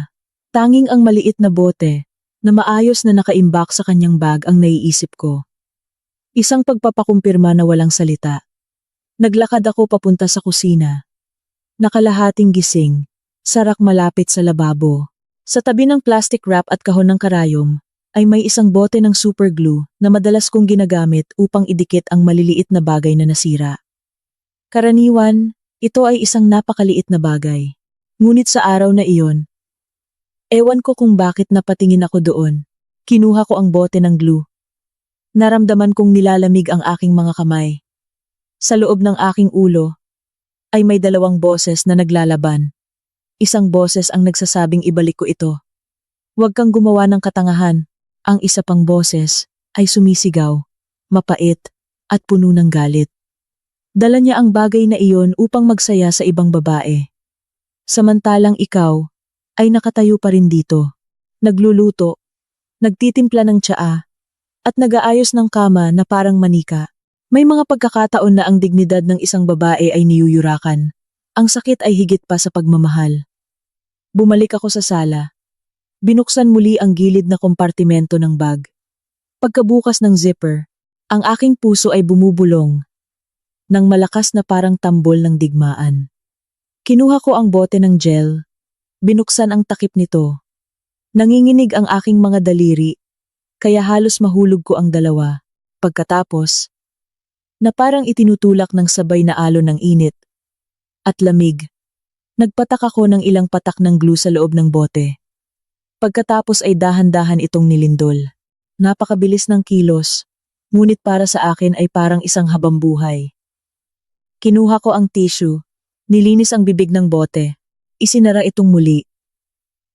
Speaker 1: tanging ang maliit na bote na maayos na nakaimbak sa kanyang bag ang naiisip ko. Isang pagpapakumpirma na walang salita. Naglakad ako papunta sa kusina. Nakalahating gising, sarak malapit sa lababo. Sa tabi ng plastic wrap at kahon ng karayom, ay may isang bote ng super glue na madalas kong ginagamit upang idikit ang maliliit na bagay na nasira. Karaniwan, ito ay isang napakaliit na bagay. Ngunit sa araw na iyon, ewan ko kung bakit napatingin ako doon. Kinuha ko ang bote ng glue. Naramdaman kong nilalamig ang aking mga kamay. Sa loob ng aking ulo ay may dalawang boses na naglalaban. Isang boses ang nagsasabing ibalik ko ito. Huwag kang gumawa ng katangahan. Ang isa pang boses ay sumisigaw, mapait at puno ng galit. Dala niya ang bagay na iyon upang magsaya sa ibang babae. Samantalang ikaw ay nakatayo pa rin dito. Nagluluto, nagtitimpla ng tsaa, at nag-aayos ng kama na parang manika. May mga pagkakataon na ang dignidad ng isang babae ay niyuyurakan. Ang sakit ay higit pa sa pagmamahal. Bumalik ako sa sala. Binuksan muli ang gilid na kompartimento ng bag. Pagkabukas ng zipper, ang aking puso ay bumubulong ng malakas na parang tambol ng digmaan. Kinuha ko ang bote ng gel. Binuksan ang takip nito. Nanginginig ang aking mga daliri, kaya halos mahulog ko ang dalawa. Pagkatapos, na parang itinutulak ng sabay na alon ng init at lamig, nagpatak ako ng ilang patak ng glue sa loob ng bote. Pagkatapos ay dahan-dahan itong nilindol. Napakabilis ng kilos, ngunit para sa akin ay parang isang habambuhay. Kinuha ko ang tissue, nilinis ang bibig ng bote, isinara itong muli,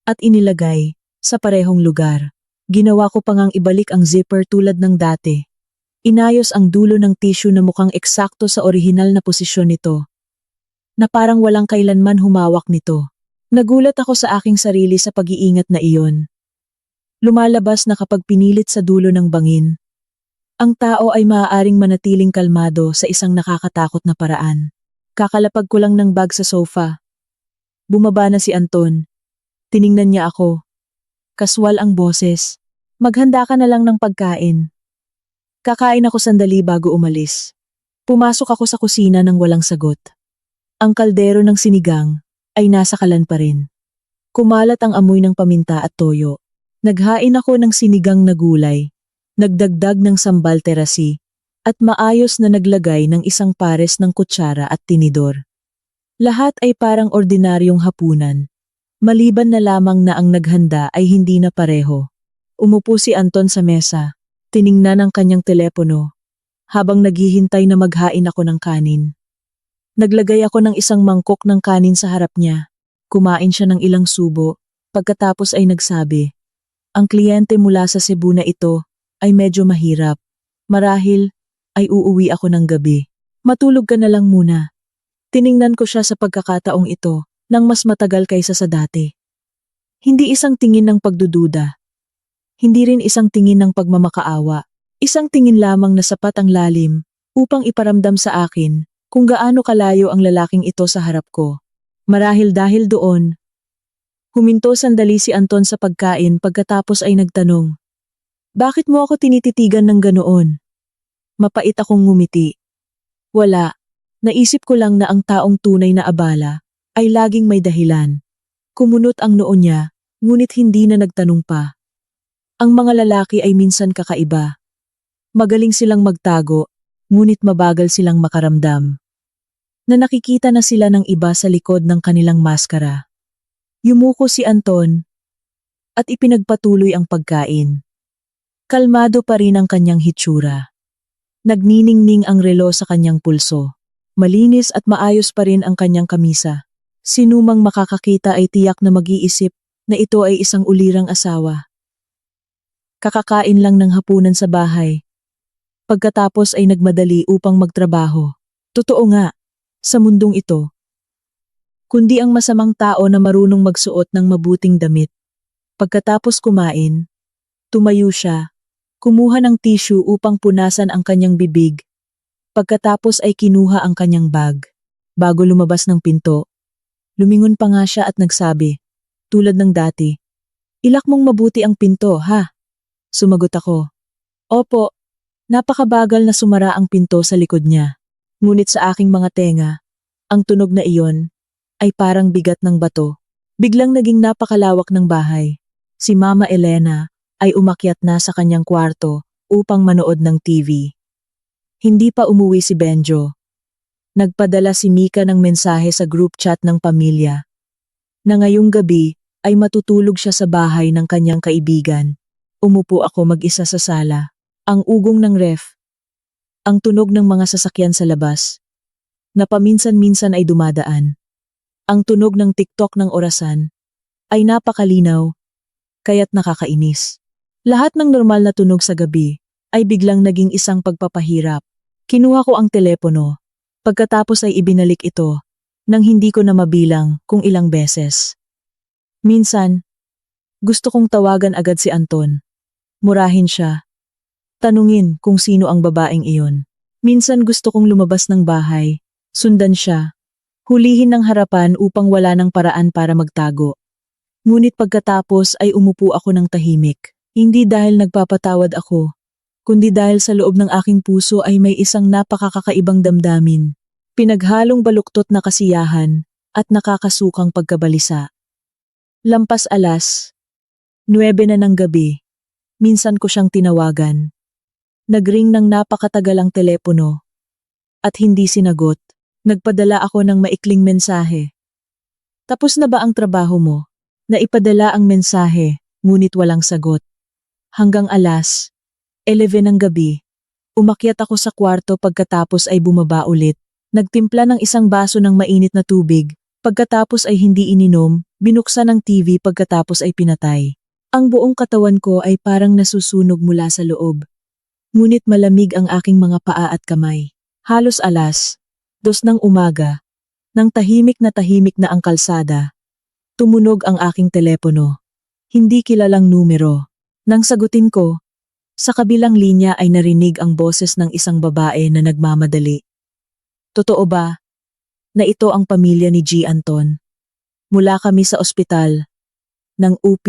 Speaker 1: at inilagay sa parehong lugar. Ginawa ko pang ibalik ang zipper tulad ng dati. Inayos ang dulo ng tissue na mukhang eksakto sa orihinal na posisyon nito, na parang walang kailanman humawak nito. Nagulat ako sa aking sarili sa pag-iingat na iyon. Lumalabas na kapag pinilit sa dulo ng bangin, ang tao ay maaaring manatiling kalmado sa isang nakakatakot na paraan. Kakalapag ko lang ng bag sa sofa. Bumaba na si Anton. Tiningnan niya ako. Kaswal ang boses. Maghanda ka na lang ng pagkain. Kakain ako sandali bago umalis. Pumasok ako sa kusina nang walang sagot. Ang kaldero ng sinigang ay nasa kalan pa rin. Kumalat ang amoy ng paminta at toyo. Naghain ako ng sinigang na gulay, nagdagdag ng sambal terasi, at maayos na naglagay ng isang pares ng kutsara at tinidor. Lahat ay parang ordinaryong hapunan. Maliban na lamang na ang naghanda ay hindi na pareho. Umupo si Anton sa mesa, tiningnan ang kanyang telepono, habang naghihintay na maghain ako ng kanin. Naglagay ako ng isang mangkok ng kanin sa harap niya. Kumain siya ng ilang subo, pagkatapos ay nagsabi, "Ang kliyente mula sa Cebu na ito ay medyo mahirap. Marahil ay uuwi ako ng gabi. Matulog ka na lang muna." Tiningnan ko siya sa pagkakataong ito nang mas matagal kaysa sa dati. Hindi isang tingin ng pagdududa. Hindi rin isang tingin ng pagmamakaawa. Isang tingin lamang na sapat ang lalim upang iparamdam sa akin kung gaano kalayo ang lalaking ito sa harap ko. Marahil dahil doon, huminto sandali si Anton sa pagkain pagkatapos ay nagtanong, "Bakit mo ako tinititigan ng ganoon?" Mapait akong ngumiti. Wala. Naisip ko lang na ang taong tunay na abala ay laging may dahilan. Kumunot ang noo niya, ngunit hindi na nagtanong pa. Ang mga lalaki ay minsan kakaiba. Magaling silang magtago, ngunit mabagal silang makaramdam. Na nakikita na sila ng iba sa likod ng kanilang maskara. Yumuko si Anton at ipinagpatuloy ang pagkain. Kalmado pa rin ang kanyang hitsura. Nagniningning ang relo sa kanyang pulso. Malinis at maayos pa rin ang kanyang kamisa. Sinumang makakakita ay tiyak na mag-iisip na ito ay isang ulirang asawa. Kakakain lang ng hapunan sa bahay. Pagkatapos ay nagmadali upang magtrabaho. Totoo nga, sa mundong ito, kundi ang masamang tao na marunong magsuot ng mabuting damit. Pagkatapos kumain, tumayo siya, kumuha ng tissue upang punasan ang kanyang bibig. Pagkatapos ay kinuha ang kanyang bag. Bago lumabas ng pinto, lumingon pa nga siya at nagsabi, tulad ng dati, "Ilak mong mabuti ang pinto, ha?" Sumagot ako, "Opo." Napakabagal na sumara ang pinto sa likod niya. Ngunit sa aking mga tenga, ang tunog na iyon ay parang bigat ng bato. Biglang naging napakalawak ng bahay. Si Mama Elena ay umakyat na sa kanyang kwarto upang manood ng TV. Hindi pa umuwi si Benjo. Nagpadala si Mika ng mensahe sa group chat ng pamilya na ngayong gabi ay matutulog siya sa bahay ng kanyang kaibigan. Umupo ako mag-isa sa sala. Ang ugong ng ref, ang tunog ng mga sasakyan sa labas, na paminsan-minsan ay dumadaan. Ang tunog ng TikTok ng orasan ay napakalinaw, kaya't nakakainis. Lahat ng normal na tunog sa gabi ay biglang naging isang pagpapahirap. Kinuha ko ang telepono, pagkatapos ay ibinalik ito nang hindi ko na mabilang kung ilang beses. Minsan, gusto kong tawagan agad si Anton. Murahin siya. Tanungin kung sino ang babaeng iyon. Minsan gusto kong lumabas ng bahay, sundan siya, hulihin ng harapan upang wala ng paraan para magtago. Ngunit pagkatapos ay umupo ako ng tahimik. Hindi dahil nagpapatawad ako, kundi dahil sa loob ng aking puso ay may isang napakakakaibang damdamin. Pinaghalong baluktot na kasiyahan at nakakasukang pagkabalisa. Lampas alas 9 na ng gabi, minsan ko siyang tinawagan. Nagring ng napakatagal ang telepono at hindi sinagot. Nagpadala ako ng maikling mensahe. Tapos na ba ang trabaho mo? Naipadala ang mensahe, ngunit walang sagot. Hanggang alas 11 ng gabi, umakyat ako sa kwarto pagkatapos ay bumaba ulit. Nagtimpla ng isang baso ng mainit na tubig, pagkatapos ay hindi ininom, binuksan ang TV pagkatapos ay pinatay. Ang buong katawan ko ay parang nasusunog mula sa loob. Ngunit malamig ang aking mga paa at kamay. Halos alas 2 ng umaga, nang tahimik na ang kalsada, tumunog ang aking telepono. Hindi kilalang numero. Nang sagutin ko, sa kabilang linya ay narinig ang boses ng isang babae na nagmamadali. Totoo ba na ito ang pamilya ni G. Anton? Mula kami sa ospital ng UP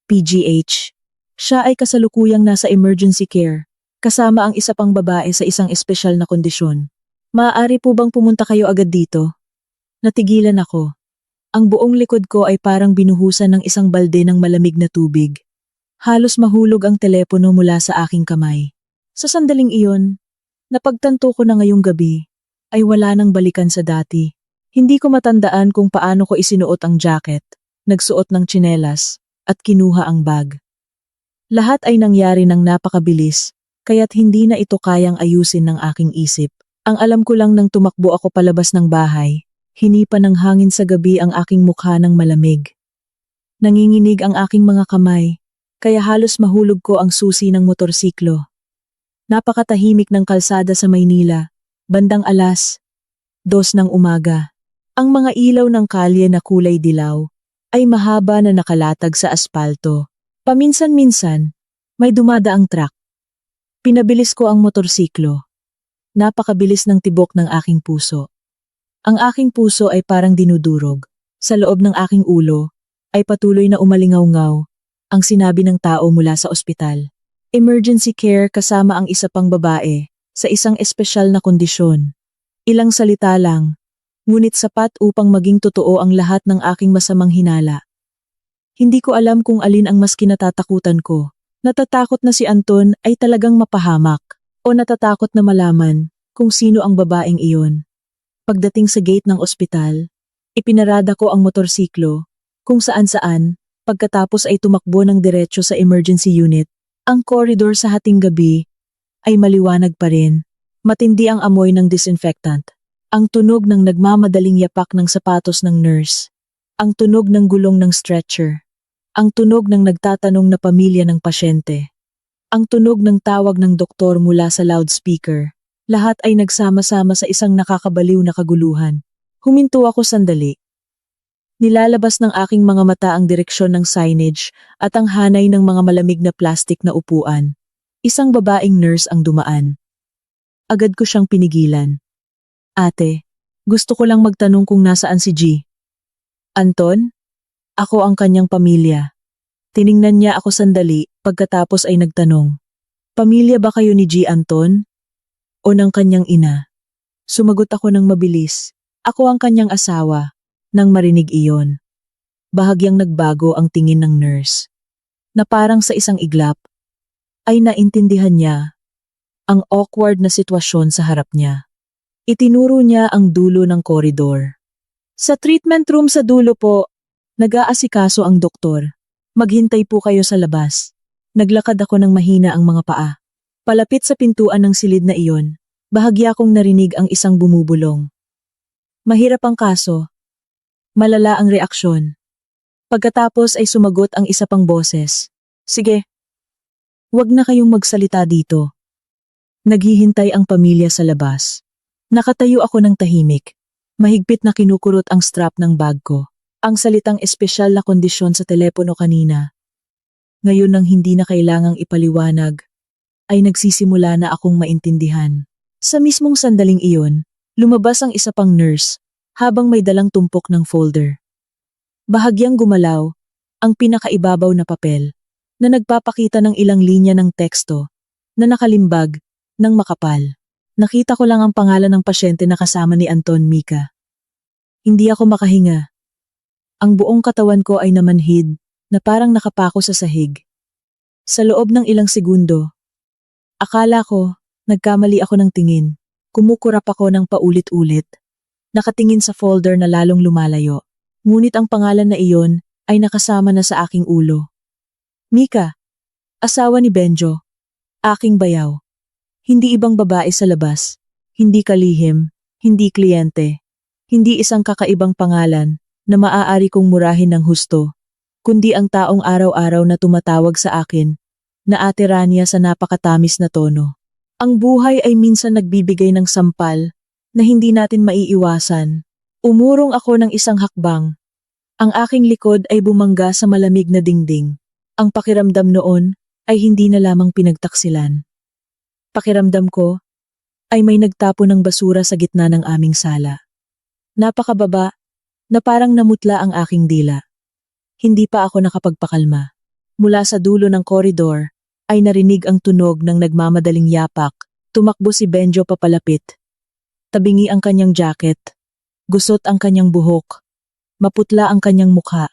Speaker 1: PGH. Siya ay kasalukuyang nasa emergency care, kasama ang isa pang babae sa isang espesyal na kondisyon. Maaari po bang pumunta kayo agad dito? Natigilan ako. Ang buong likod ko ay parang binuhusan ng isang balde ng malamig na tubig. Halos mahulog ang telepono mula sa aking kamay. Sa sandaling iyon, napagtanto ko na ngayong gabi ay wala nang balikan sa dati. Hindi ko matandaan kung paano ko isinuot ang jacket, nagsuot ng tsinelas, at kinuha ang bag. Lahat ay nangyari ng napakabilis, kaya't hindi na ito kayang ayusin ng aking isip. Ang alam ko lang nang tumakbo ako palabas ng bahay, hinipa ng hangin sa gabi ang aking mukha ng malamig. Nanginginig ang aking mga kamay, kaya halos mahulog ko ang susi ng motorsiklo. Napakatahimik ng kalsada sa Maynila, bandang alas 2 ng umaga. Ang mga ilaw ng kalye na kulay dilaw ay mahaba na nakalatag sa aspalto. Paminsan-minsan, may dumadaang truck. Pinabilis ko ang motorsiklo. Napakabilis ng tibok ng aking puso. Ang aking puso ay parang dinudurog. Sa loob ng aking ulo ay patuloy na umalingaw-ngaw ang sinabi ng tao mula sa ospital. Emergency care kasama ang isa pang babae sa isang espesyal na kondisyon. Ilang salita lang, ngunit sapat upang maging totoo ang lahat ng aking masamang hinala. Hindi ko alam kung alin ang mas kinatatakutan ko. Natatakot na si Anton ay talagang mapahamak o natatakot na malaman kung sino ang babaeng iyon. Pagdating sa gate ng ospital, ipinarada ko ang motorsiklo kung saan-saan pagkatapos ay tumakbo ng diretso sa emergency unit. Ang koridor sa hating gabi ay maliwanag pa rin. Matindi ang amoy ng disinfectant. Ang tunog ng nagmamadaling yapak ng sapatos ng nurse. Ang tunog ng gulong ng stretcher. Ang tunog ng nagtatanong na pamilya ng pasyente. Ang tunog ng tawag ng doktor mula sa loudspeaker. Lahat ay nagsama-sama sa isang nakakabaliw na kaguluhan. Huminto ako sandali. Nilalabas ng aking mga mata ang direksyon ng signage at ang hanay ng mga malamig na plastik na upuan. Isang babaeng nurse ang dumaan. Agad ko siyang pinigilan. Ate, gusto ko lang magtanong kung nasaan si G. Anton? Ako ang kanyang pamilya. Tiningnan niya ako sandali pagkatapos ay nagtanong. Pamilya ba kayo ni G. Anton? O ng kanyang ina? Sumagot ako ng mabilis. Ako ang kanyang asawa. Nang marinig iyon, bahagyang nagbago ang tingin ng nurse. Na parang sa isang iglap, ay naintindihan niya ang awkward na sitwasyon sa harap niya. Itinuro niya ang dulo ng koridor. Sa treatment room sa dulo po, nag-aasikaso ang doktor. Maghintay po kayo sa labas. Naglakad ako ng mahina ang mga paa. Palapit sa pintuan ng silid na iyon, bahagya kong narinig ang isang bumubulong. Mahirap ang kaso. Malala ang reaksyon. Pagkatapos ay sumagot ang isa pang boses. Sige. Huwag na kayong magsalita dito. Naghihintay ang pamilya sa labas. Nakatayo ako ng tahimik. Mahigpit na kinukurot ang strap ng bag ko. Ang salitang espesyal na kondisyon sa telepono kanina. Ngayon nang hindi na kailangang ipaliwanag, ay nagsisimula na akong maintindihan. Sa mismong sandaling iyon, lumabas ang isa pang nurse, habang may dalang tumpok ng folder. Bahagyang gumalaw, ang pinakaibabaw na papel, na nagpapakita ng ilang linya ng teksto, na nakalimbag, ng makapal. Nakita ko lang ang pangalan ng pasyente na kasama ni Anton Mika. Hindi ako makahinga. Ang buong katawan ko ay namanhid, na parang nakapako sa sahig. Sa loob ng ilang segundo, akala ko, nagkamali ako ng tingin. Kumukurap ako ng paulit-ulit. Nakatingin sa folder na lalong lumalayo. Ngunit ang pangalan na iyon ay nakasama na sa aking ulo. Mika, asawa ni Benjo. Aking bayaw. Hindi ibang babae sa labas. Hindi kalihim. Hindi kliyente. Hindi isang kakaibang pangalan na maaari kong murahin ng husto. Kundi ang taong araw-araw na tumatawag sa akin na Ate Rania sa napakatamis na tono. Ang buhay ay minsan nagbibigay ng sampal na hindi natin maiiwasan. Umurong ako ng isang hakbang. Ang aking likod ay bumangga sa malamig na dingding. Ang pakiramdam noon ay hindi na lamang pinagtaksilan. Pakiramdam ko ay may nagtapo ng basura sa gitna ng aming sala. Napakababa na parang namutla ang aking dila. Hindi pa ako nakapagpakalma. Mula sa dulo ng koridor, ay narinig ang tunog ng nagmamadaling yapak. Tumakbo si Benjo papalapit. Tabingi ang kanyang jacket. Gusot ang kanyang buhok. Maputla ang kanyang mukha.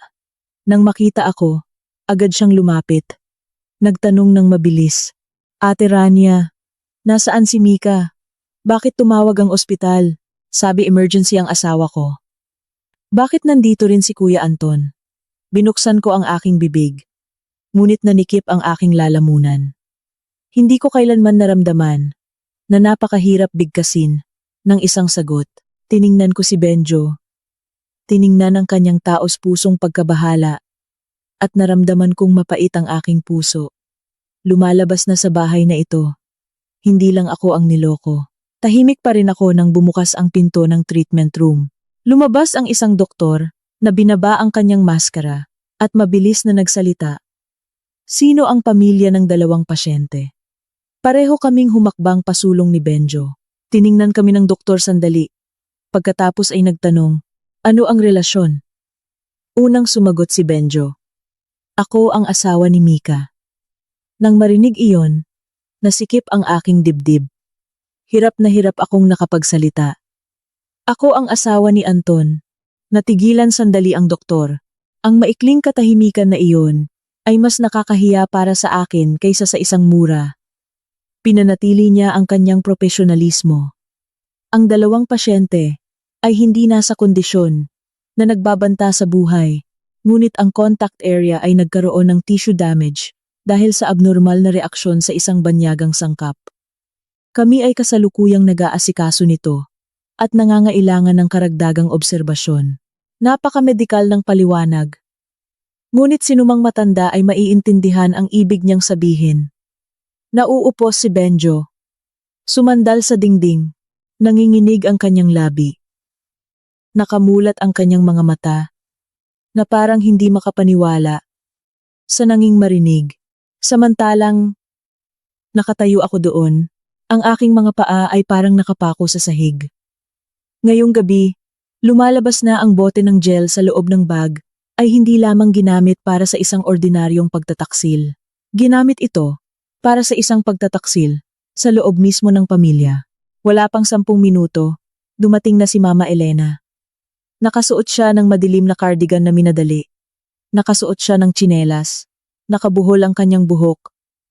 Speaker 1: Nang makita ako, agad siyang lumapit. Nagtanong ng mabilis. Ate Rania, nasaan si Mika? Bakit tumawag ang ospital? Sabi emergency ang asawa ko. Bakit nandito rin si Kuya Anton? Binuksan ko ang aking bibig. Ngunit nanikip ang aking lalamunan. Hindi ko kailanman naramdaman na napakahirap bigkasin ng isang sagot. Tiningnan ko si Benjo. Tiningnan ang kanyang taos-pusong pagkabahala at naramdaman kong mapait ang aking puso. Lumalabas na sa bahay na ito. Hindi lang ako ang niloko. Tahimik pa rin ako nang bumukas ang pinto ng treatment room. Lumabas ang isang doktor na binaba ang kanyang maskara at mabilis na nagsalita. Sino ang pamilya ng dalawang pasyente? Pareho kaming humakbang pasulong ni Benjo. Tiningnan kami ng doktor sandali. Pagkatapos ay nagtanong, ano ang relasyon? Unang sumagot si Benjo. Ako ang asawa ni Mika. Nang marinig iyon, nasikip ang aking dibdib. Hirap na hirap akong nakapagsalita. Ako ang asawa ni Anton. Natigilan sandali ang doktor. Ang maikling katahimikan na iyon ay mas nakakahiya para sa akin kaysa sa isang mura. Pinanatili niya ang kanyang profesionalismo. Ang dalawang pasyente ay hindi nasa kondisyon na nagbabanta sa buhay, ngunit ang contact area ay nagkaroon ng tissue damage dahil sa abnormal na reaksyon sa isang banyagang sangkap. Kami ay kasalukuyang nag-aasikaso nito at nangangailangan ng karagdagang obserbasyon. Napaka-medikal ng paliwanag. Ngunit sinumang matanda ay maiintindihan ang ibig niyang sabihin. Nauupos si Benjo. Sumandal sa dingding. Nanginginig ang kanyang labi. Nakamulat ang kanyang mga mata, na parang hindi makapaniwala sa nanging marinig. Samantalang, nakatayo ako doon, ang aking mga paa ay parang nakapako sa sahig. Ngayong gabi, lumalabas na ang bote ng gel sa loob ng bag ay hindi lamang ginamit para sa isang ordinaryong pagtataksil. Ginamit ito para sa isang pagtataksil sa loob mismo ng pamilya. Wala pang 10 minuto, dumating na si Mama Elena. Nakasuot siya ng madilim na cardigan na minadali. Nakasuot siya ng tsinelas. Nakabuhol ang kanyang buhok.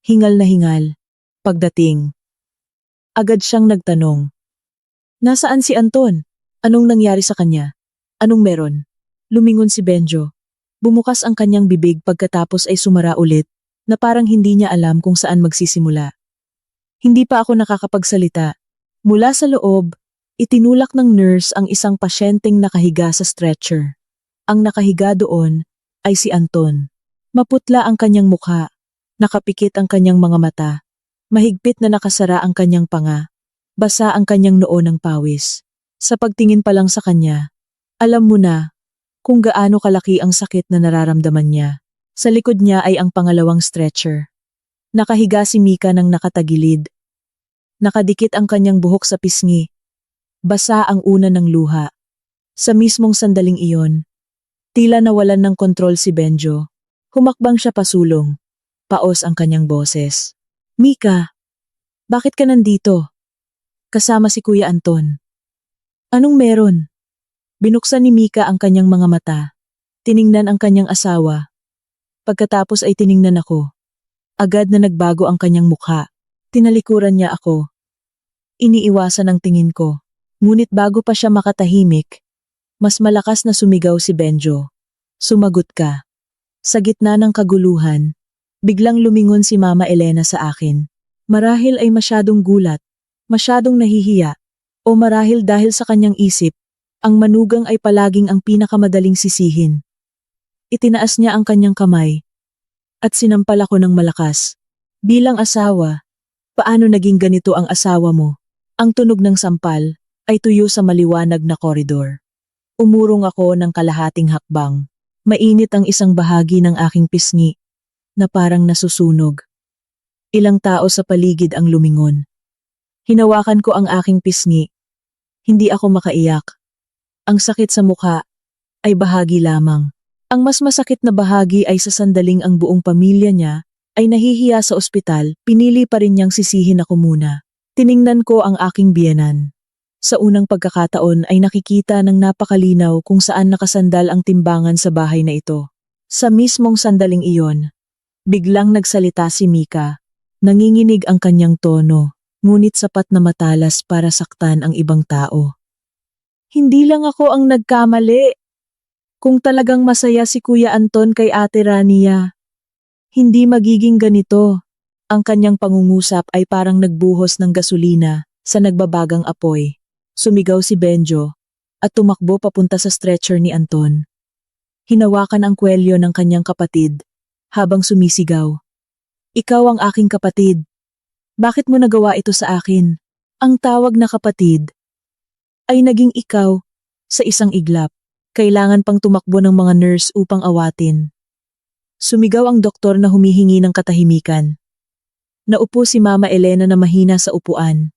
Speaker 1: Hingal na hingal. Pagdating, agad siyang nagtanong. Nasaan si Anton? Anong nangyari sa kanya? Anong meron? Lumingon si Benjo. Bumukas ang kanyang bibig pagkatapos ay sumara ulit, na parang hindi niya alam kung saan magsisimula. Hindi pa ako nakakapagsalita. Mula sa loob, itinulak ng nurse ang isang pasyenteng nakahiga sa stretcher. Ang nakahiga doon ay si Anton. Maputla ang kanyang mukha, nakapikit ang kanyang mga mata, mahigpit na nakasara ang kanyang panga, basa ang kanyang noo ng pawis. Sa pagtingin pa lang sa kanya, alam mo na kung gaano kalaki ang sakit na nararamdaman niya. Sa likod niya ay ang pangalawang stretcher. Nakahiga si Mika ng nakatagilid. Nakadikit ang kanyang buhok sa pisngi. Basa ang una ng luha. Sa mismong sandaling iyon, tila nawalan ng kontrol si Benjo. Humakbang siya pasulong. Paos ang kanyang boses. Mika, bakit ka nandito? Kasama si Kuya Anton. Anong meron? Binuksan ni Mika ang kanyang mga mata. Tiningnan ang kanyang asawa. Pagkatapos ay tiningnan ako. Agad na nagbago ang kanyang mukha. Tinalikuran niya ako. Iniiwasan ang tingin ko. Ngunit bago pa siya makatahimik, mas malakas na sumigaw si Benjo. Sumagot ka. Sa gitna ng kaguluhan, biglang lumingon si Mama Elena sa akin. Marahil ay masyadong gulat, masyadong nahihiya, o marahil dahil sa kanyang isip, ang manugang ay palaging ang pinakamadaling sisihin. Itinaas niya ang kanyang kamay, at sinampal ako ng malakas. Bilang asawa, paano naging ganito ang asawa mo? Ang tunog ng sampal ay tuyo sa maliwanag na koridor. Umurong ako ng kalahating hakbang. Mainit ang isang bahagi ng aking pisngi na parang nasusunog. Ilang tao sa paligid ang lumingon. Hinawakan ko ang aking pisngi. Hindi ako makaiyak. Ang sakit sa mukha ay bahagi lamang. Ang mas masakit na bahagi ay sa sandaling ang buong pamilya niya ay nahihiya sa ospital, pinili pa rin niyang sisihin ako muna. Tiningnan ko ang aking biyenan. Sa unang pagkakataon ay nakikita ng napakalinaw kung saan nakasandal ang timbangan sa bahay na ito. Sa mismong sandaling iyon, biglang nagsalita si Mika. Nanginginig ang kanyang tono, ngunit sapat na matalas para saktan ang ibang tao. Hindi lang ako ang nagkamali. Kung talagang masaya si Kuya Anton kay Ate Rania, hindi magiging ganito. Ang kanyang pangungusap ay parang nagbuhos ng gasolina sa nagbabagang apoy. Sumigaw si Benjo at tumakbo papunta sa stretcher ni Anton. Hinawakan ang kwelyo ng kanyang kapatid habang sumisigaw. Ikaw ang aking kapatid. Bakit mo nagawa ito sa akin? Ang tawag na kapatid ay naging ikaw sa isang iglap. Kailangan pang tumakbo ng mga nurse upang awatin. Sumigaw ang doktor na humihingi ng katahimikan. Naupo si Mama Elena na mahina sa upuan.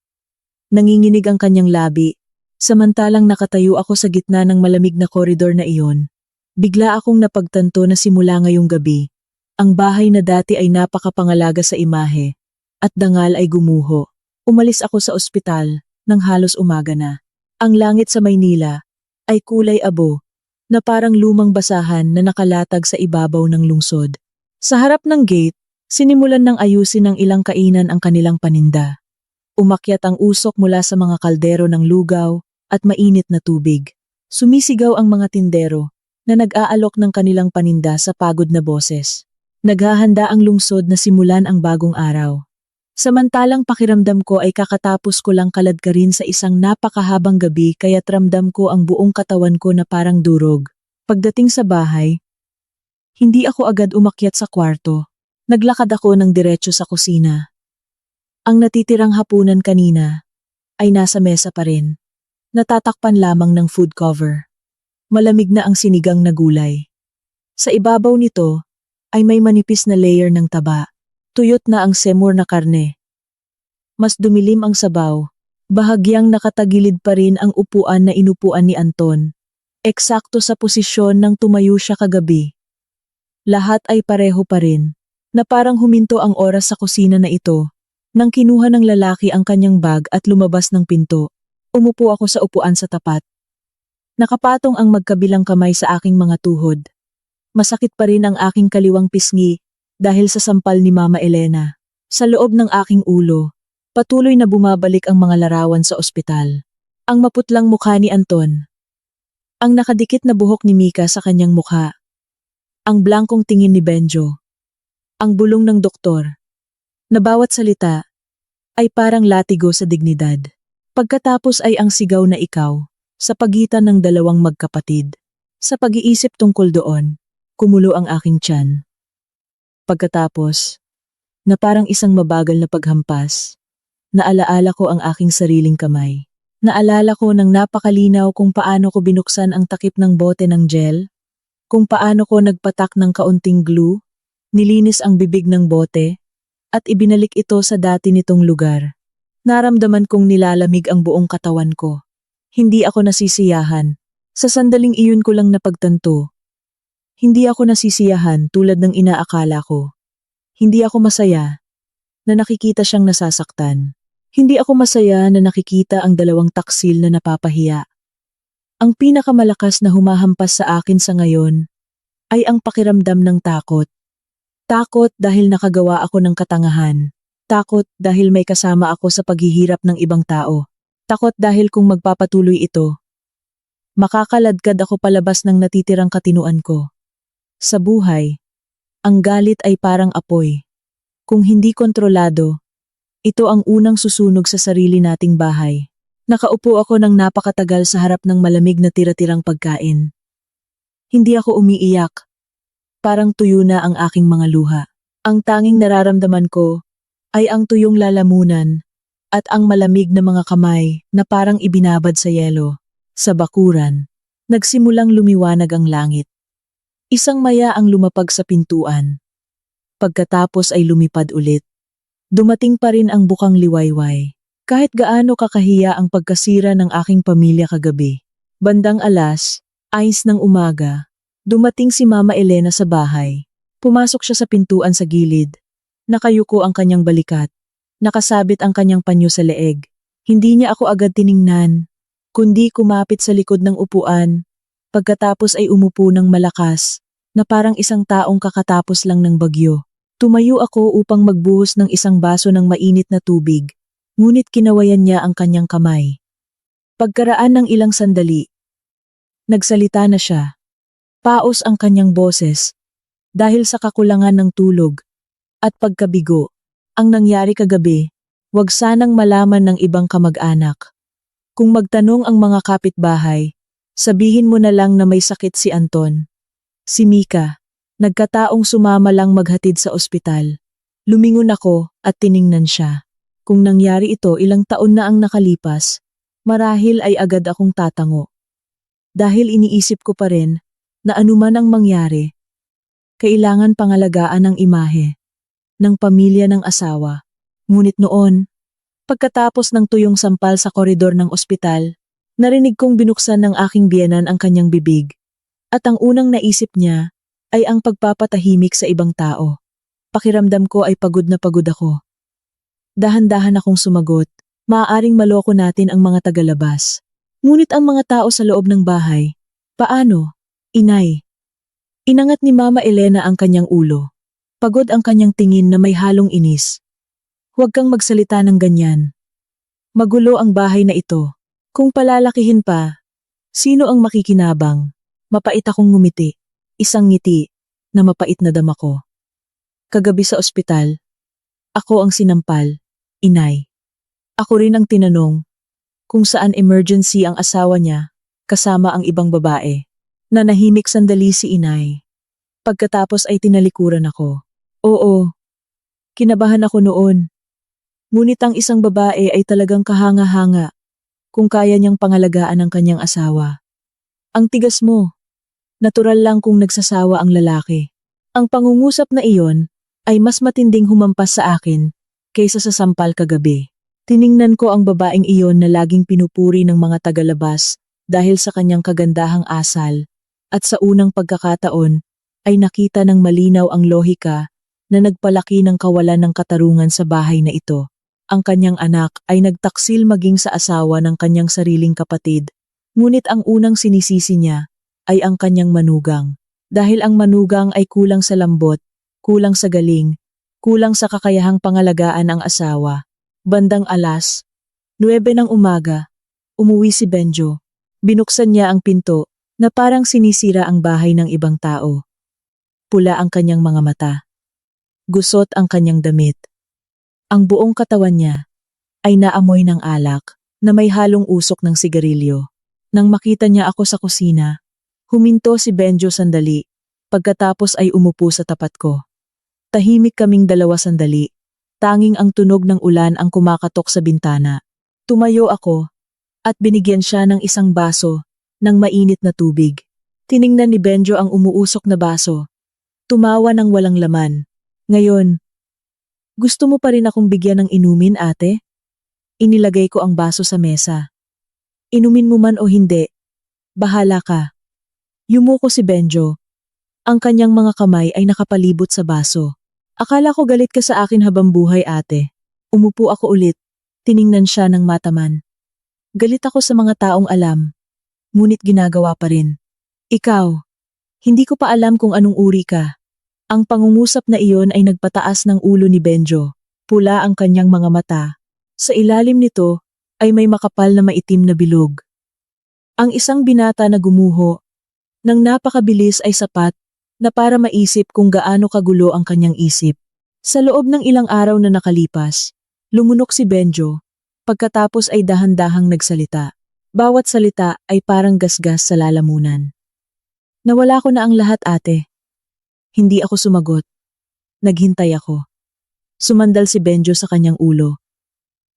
Speaker 1: Nanginginig ang kanyang labi, samantalang nakatayo ako sa gitna ng malamig na koridor na iyon. Bigla akong napagtanto na simula ngayong gabi, ang bahay na dati ay napakapangalaga sa imahe, at dangal ay gumuho. Umalis ako sa ospital nang halos umaga na. Ang langit sa Maynila ay kulay abo, na parang lumang basahan na nakalatag sa ibabaw ng lungsod. Sa harap ng gate, sinimulan ng ayusin ng ilang kainan ang kanilang paninda. Umakyat ang usok mula sa mga kaldero ng lugaw at mainit na tubig. Sumisigaw ang mga tindero na nag-aalok ng kanilang paninda sa pagod na boses. Naghahanda ang lungsod na simulan ang bagong araw. Samantalang pakiramdam ko ay kakatapos ko lang kaladkarin sa isang napakahabang gabi kaya't ramdam ko ang buong katawan ko na parang durog. Pagdating sa bahay, hindi ako agad umakyat sa kwarto. Naglakad ako ng diretso sa kusina. Ang natitirang hapunan kanina ay nasa mesa pa rin. Natatakpan lamang ng food cover. Malamig na ang sinigang na gulay. Sa ibabaw nito ay may manipis na layer ng taba. Tuyot na ang semur na karne. Mas dumilim ang sabaw. Bahagyang nakatagilid pa rin ang upuan na inupuan ni Anton. Eksakto sa posisyon nang tumayo siya kagabi. Lahat ay pareho pa rin. Na parang huminto ang oras sa kusina na ito, nang kinuha ng lalaki ang kanyang bag at lumabas ng pinto. Umupo ako sa upuan sa tapat. Nakapatong ang magkabilang kamay sa aking mga tuhod. Masakit pa rin ang aking kaliwang pisngi dahil sa sampal ni Mama Elena. Sa loob ng aking ulo, patuloy na bumabalik ang mga larawan sa ospital. Ang maputlang mukha ni Anton. Ang nakadikit na buhok ni Mika sa kanyang mukha. Ang blangkong tingin ni Benjo. Ang bulong ng doktor, na bawat salita ay parang latigo sa dignidad. Pagkatapos ay ang sigaw na ikaw, sa pagitan ng dalawang magkapatid. Sa pag-iisip tungkol doon, kumulo ang aking tiyan. Pagkatapos, na parang isang mabagal na paghampas, naalaala ko ang aking sariling kamay. Naalala ko ng napakalinaw kung paano ko binuksan ang takip ng bote ng gel, kung paano ko nagpatak ng kaunting glue, nilinis ang bibig ng bote, at ibinalik ito sa dati nitong lugar. Naramdaman kong nilalamig ang buong katawan ko. Hindi ako nasisiyahan. Sa sandaling iyon ko lang napagtanto. Hindi ako nasisiyahan tulad ng inaakala ko. Hindi ako masaya na nakikita siyang nasasaktan. Hindi ako masaya na nakikita ang dalawang taksil na napapahiya. Ang pinakamalakas na humahampas sa akin sa ngayon ay ang pakiramdam ng takot. Takot dahil nakagawa ako ng katangahan. Takot dahil may kasama ako sa paghihirap ng ibang tao. Takot dahil kung magpapatuloy ito, makakaladkad ako palabas ng natitirang katinuan ko. Sa buhay, ang galit ay parang apoy. Kung hindi kontrolado, ito ang unang susunog sa sarili nating bahay. Nakaupo ako ng napakatagal sa harap ng malamig na tira-tirang pagkain. Hindi ako umiiyak. Parang tuyo na ang aking mga luha. Ang tanging nararamdaman ko ay ang tuyong lalamunan at ang malamig na mga kamay na parang ibinabad sa yelo. Sa bakuran, nagsimulang lumiwanag ang langit. Isang maya ang lumapag sa pintuan. Pagkatapos ay lumipad ulit. Dumating pa rin ang bukang liwayway. Kahit gaano kakahiya ang pagkasira ng aking pamilya kagabi. Bandang 6:00 ng umaga, dumating si Mama Elena sa bahay. Pumasok siya sa pintuan sa gilid. Nakayuko ang kanyang balikat. Nakasabit ang kanyang panyo sa leeg. Hindi niya ako agad tiningnan, kundi kumapit sa likod ng upuan. Pagkatapos ay umupo ng malakas, na parang isang taong kakatapos lang ng bagyo. Tumayo ako upang magbuhos ng isang baso ng mainit na tubig, ngunit kinawayan niya ang kanyang kamay. Pagkaraan ng ilang sandali, nagsalita na siya. Paos ang kanyang boses, dahil sa kakulangan ng tulog at pagkabigo. Ang nangyari kagabi, wag sanang malaman ng ibang kamag-anak. Kung magtanong ang mga kapitbahay, sabihin mo na lang na may sakit si Anton. Si Mika, nagkataong sumama lang maghatid sa ospital. Lumingon ako at tiningnan siya. Kung nangyari ito ilang taon na ang nakalipas, marahil ay agad akong tatango. Dahil iniisip ko pa rin na anuman ang mangyari, kailangan pangalagaan ang imahe ng pamilya ng asawa. Ngunit noon, pagkatapos ng tuyong sampal sa koridor ng ospital, narinig kong binuksan ng aking biyenan ang kanyang bibig. At ang unang naisip niya ay ang pagpapatahimik sa ibang tao. Pakiramdam ko ay pagod na pagod ako. Dahan-dahan akong sumagot, maaaring maloko natin ang mga tagalabas. Ngunit ang mga tao sa loob ng bahay, paano? Inay. Inangat ni Mama Elena ang kanyang ulo. Pagod ang kanyang tingin na may halong inis. Huwag kang magsalita ng ganyan. Magulo ang bahay na ito. Kung palalakihin pa, sino ang makikinabang? Mapait akong ngumiti. Isang ngiti na mapait na dama ko. Kagabi sa ospital, ako ang sinampal, inay. Ako rin ang tinanong kung saan emergency ang asawa niya kasama ang ibang babae. Nanahimik sandali si inay. Pagkatapos ay tinalikuran ako. Oo, kinabahan ako noon. Ngunit ang isang babae ay talagang kahanga-hanga kung kaya niyang pangalagaan ang kanyang asawa. Ang tigas mo. Natural lang kung nagsasawa ang lalaki. Ang pangungusap na iyon ay mas matinding humampas sa akin kaysa sa sampal kagabi. Tiningnan ko ang babaeng iyon na laging pinupuri ng mga tagalabas dahil sa kanyang kagandahang asal, at sa unang pagkakataon ay nakita ng malinaw ang lohika na nagpalaki ng kawalan ng katarungan sa bahay na ito. Ang kanyang anak ay nagtaksil maging sa asawa ng kanyang sariling kapatid, ngunit ang unang sinisisi niya ay ang kanyang manugang. Dahil ang manugang ay kulang sa lambot, kulang sa galing, kulang sa kakayahang pangalagaan ang asawa. Bandang 9:00 ng umaga, umuwi si Benjo. Binuksan niya ang pinto na parang sinisira ang bahay ng ibang tao. Pula ang kanyang mga mata. Gusot ang kanyang damit. Ang buong katawan niya ay naamoy ng alak na may halong usok ng sigarilyo. Nang makita niya ako sa kusina, huminto si Benjo sandali, pagkatapos ay umupo sa tapat ko. Tahimik kaming dalawa sandali, tanging ang tunog ng ulan ang kumakatok sa bintana. Tumayo ako at binigyan siya ng isang baso ng mainit na tubig. Tiningnan ni Benjo ang umuusok na baso. Tumawa ng walang laman. Ngayon, gusto mo pa rin akong bigyan ng inumin, ate? Inilagay ko ang baso sa mesa. Inumin mo man o hindi, bahala ka. Yumuko si Benjo. Ang kanyang mga kamay ay nakapalibot sa baso. Akala ko galit ka sa akin habang buhay, ate. Umupo ako ulit. Tiningnan siya ng mataman. Galit ako sa mga taong alam. Ngunit ginagawa pa rin. Ikaw, hindi ko pa alam kung anong uri ka. Ang pangungusap na iyon ay nagpataas ng ulo ni Benjo. Pula ang kanyang mga mata. Sa ilalim nito ay may makapal na maitim na bilog. Ang isang binata na gumuho nang napakabilis ay sapat na para maisip kung gaano kagulo ang kanyang isip. Sa loob ng ilang araw na nakalipas, lumunok si Benjo, pagkatapos ay dahan-dahang nagsalita. Bawat salita ay parang gasgas sa lalamunan. Nawala ko na ang lahat, ate. Hindi ako sumagot. Naghintay ako. Sumandal si Benjo sa kanyang ulo.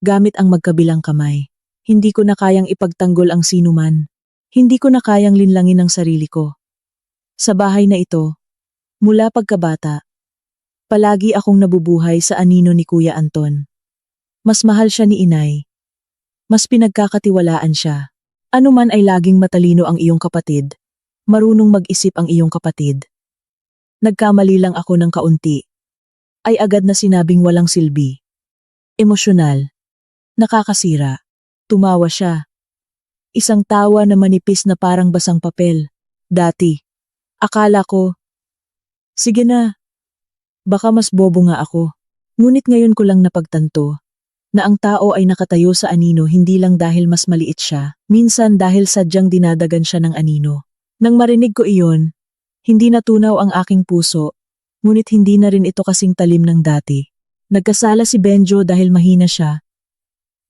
Speaker 1: Gamit ang magkabilang kamay. Hindi ko na kayang ipagtanggol ang sinuman. Hindi ko na kayang linlangin ang sarili ko. Sa bahay na ito, mula pagkabata, palagi akong nabubuhay sa anino ni Kuya Anton. Mas mahal siya ni inay. Mas pinagkakatiwalaan siya. Ano man ay laging matalino ang iyong kapatid. Marunong mag-isip ang iyong kapatid. Nagkamali lang ako ng kaunti. Ay agad na sinabing walang silbi. Emosyonal. Nakakasira. Tumawa siya. Isang tawa na manipis na parang basang papel. Dati. Akala ko. Sige na. Baka mas bobo nga ako. Ngunit ngayon ko lang napagtanto na ang tao ay nakatayo sa anino hindi lang dahil mas maliit siya, minsan dahil sadyang dinadagan siya ng anino. Nang marinig ko iyon, hindi natunaw ang aking puso, ngunit hindi na rin ito kasing talim ng dati. Nagkasala si Benjo dahil mahina siya,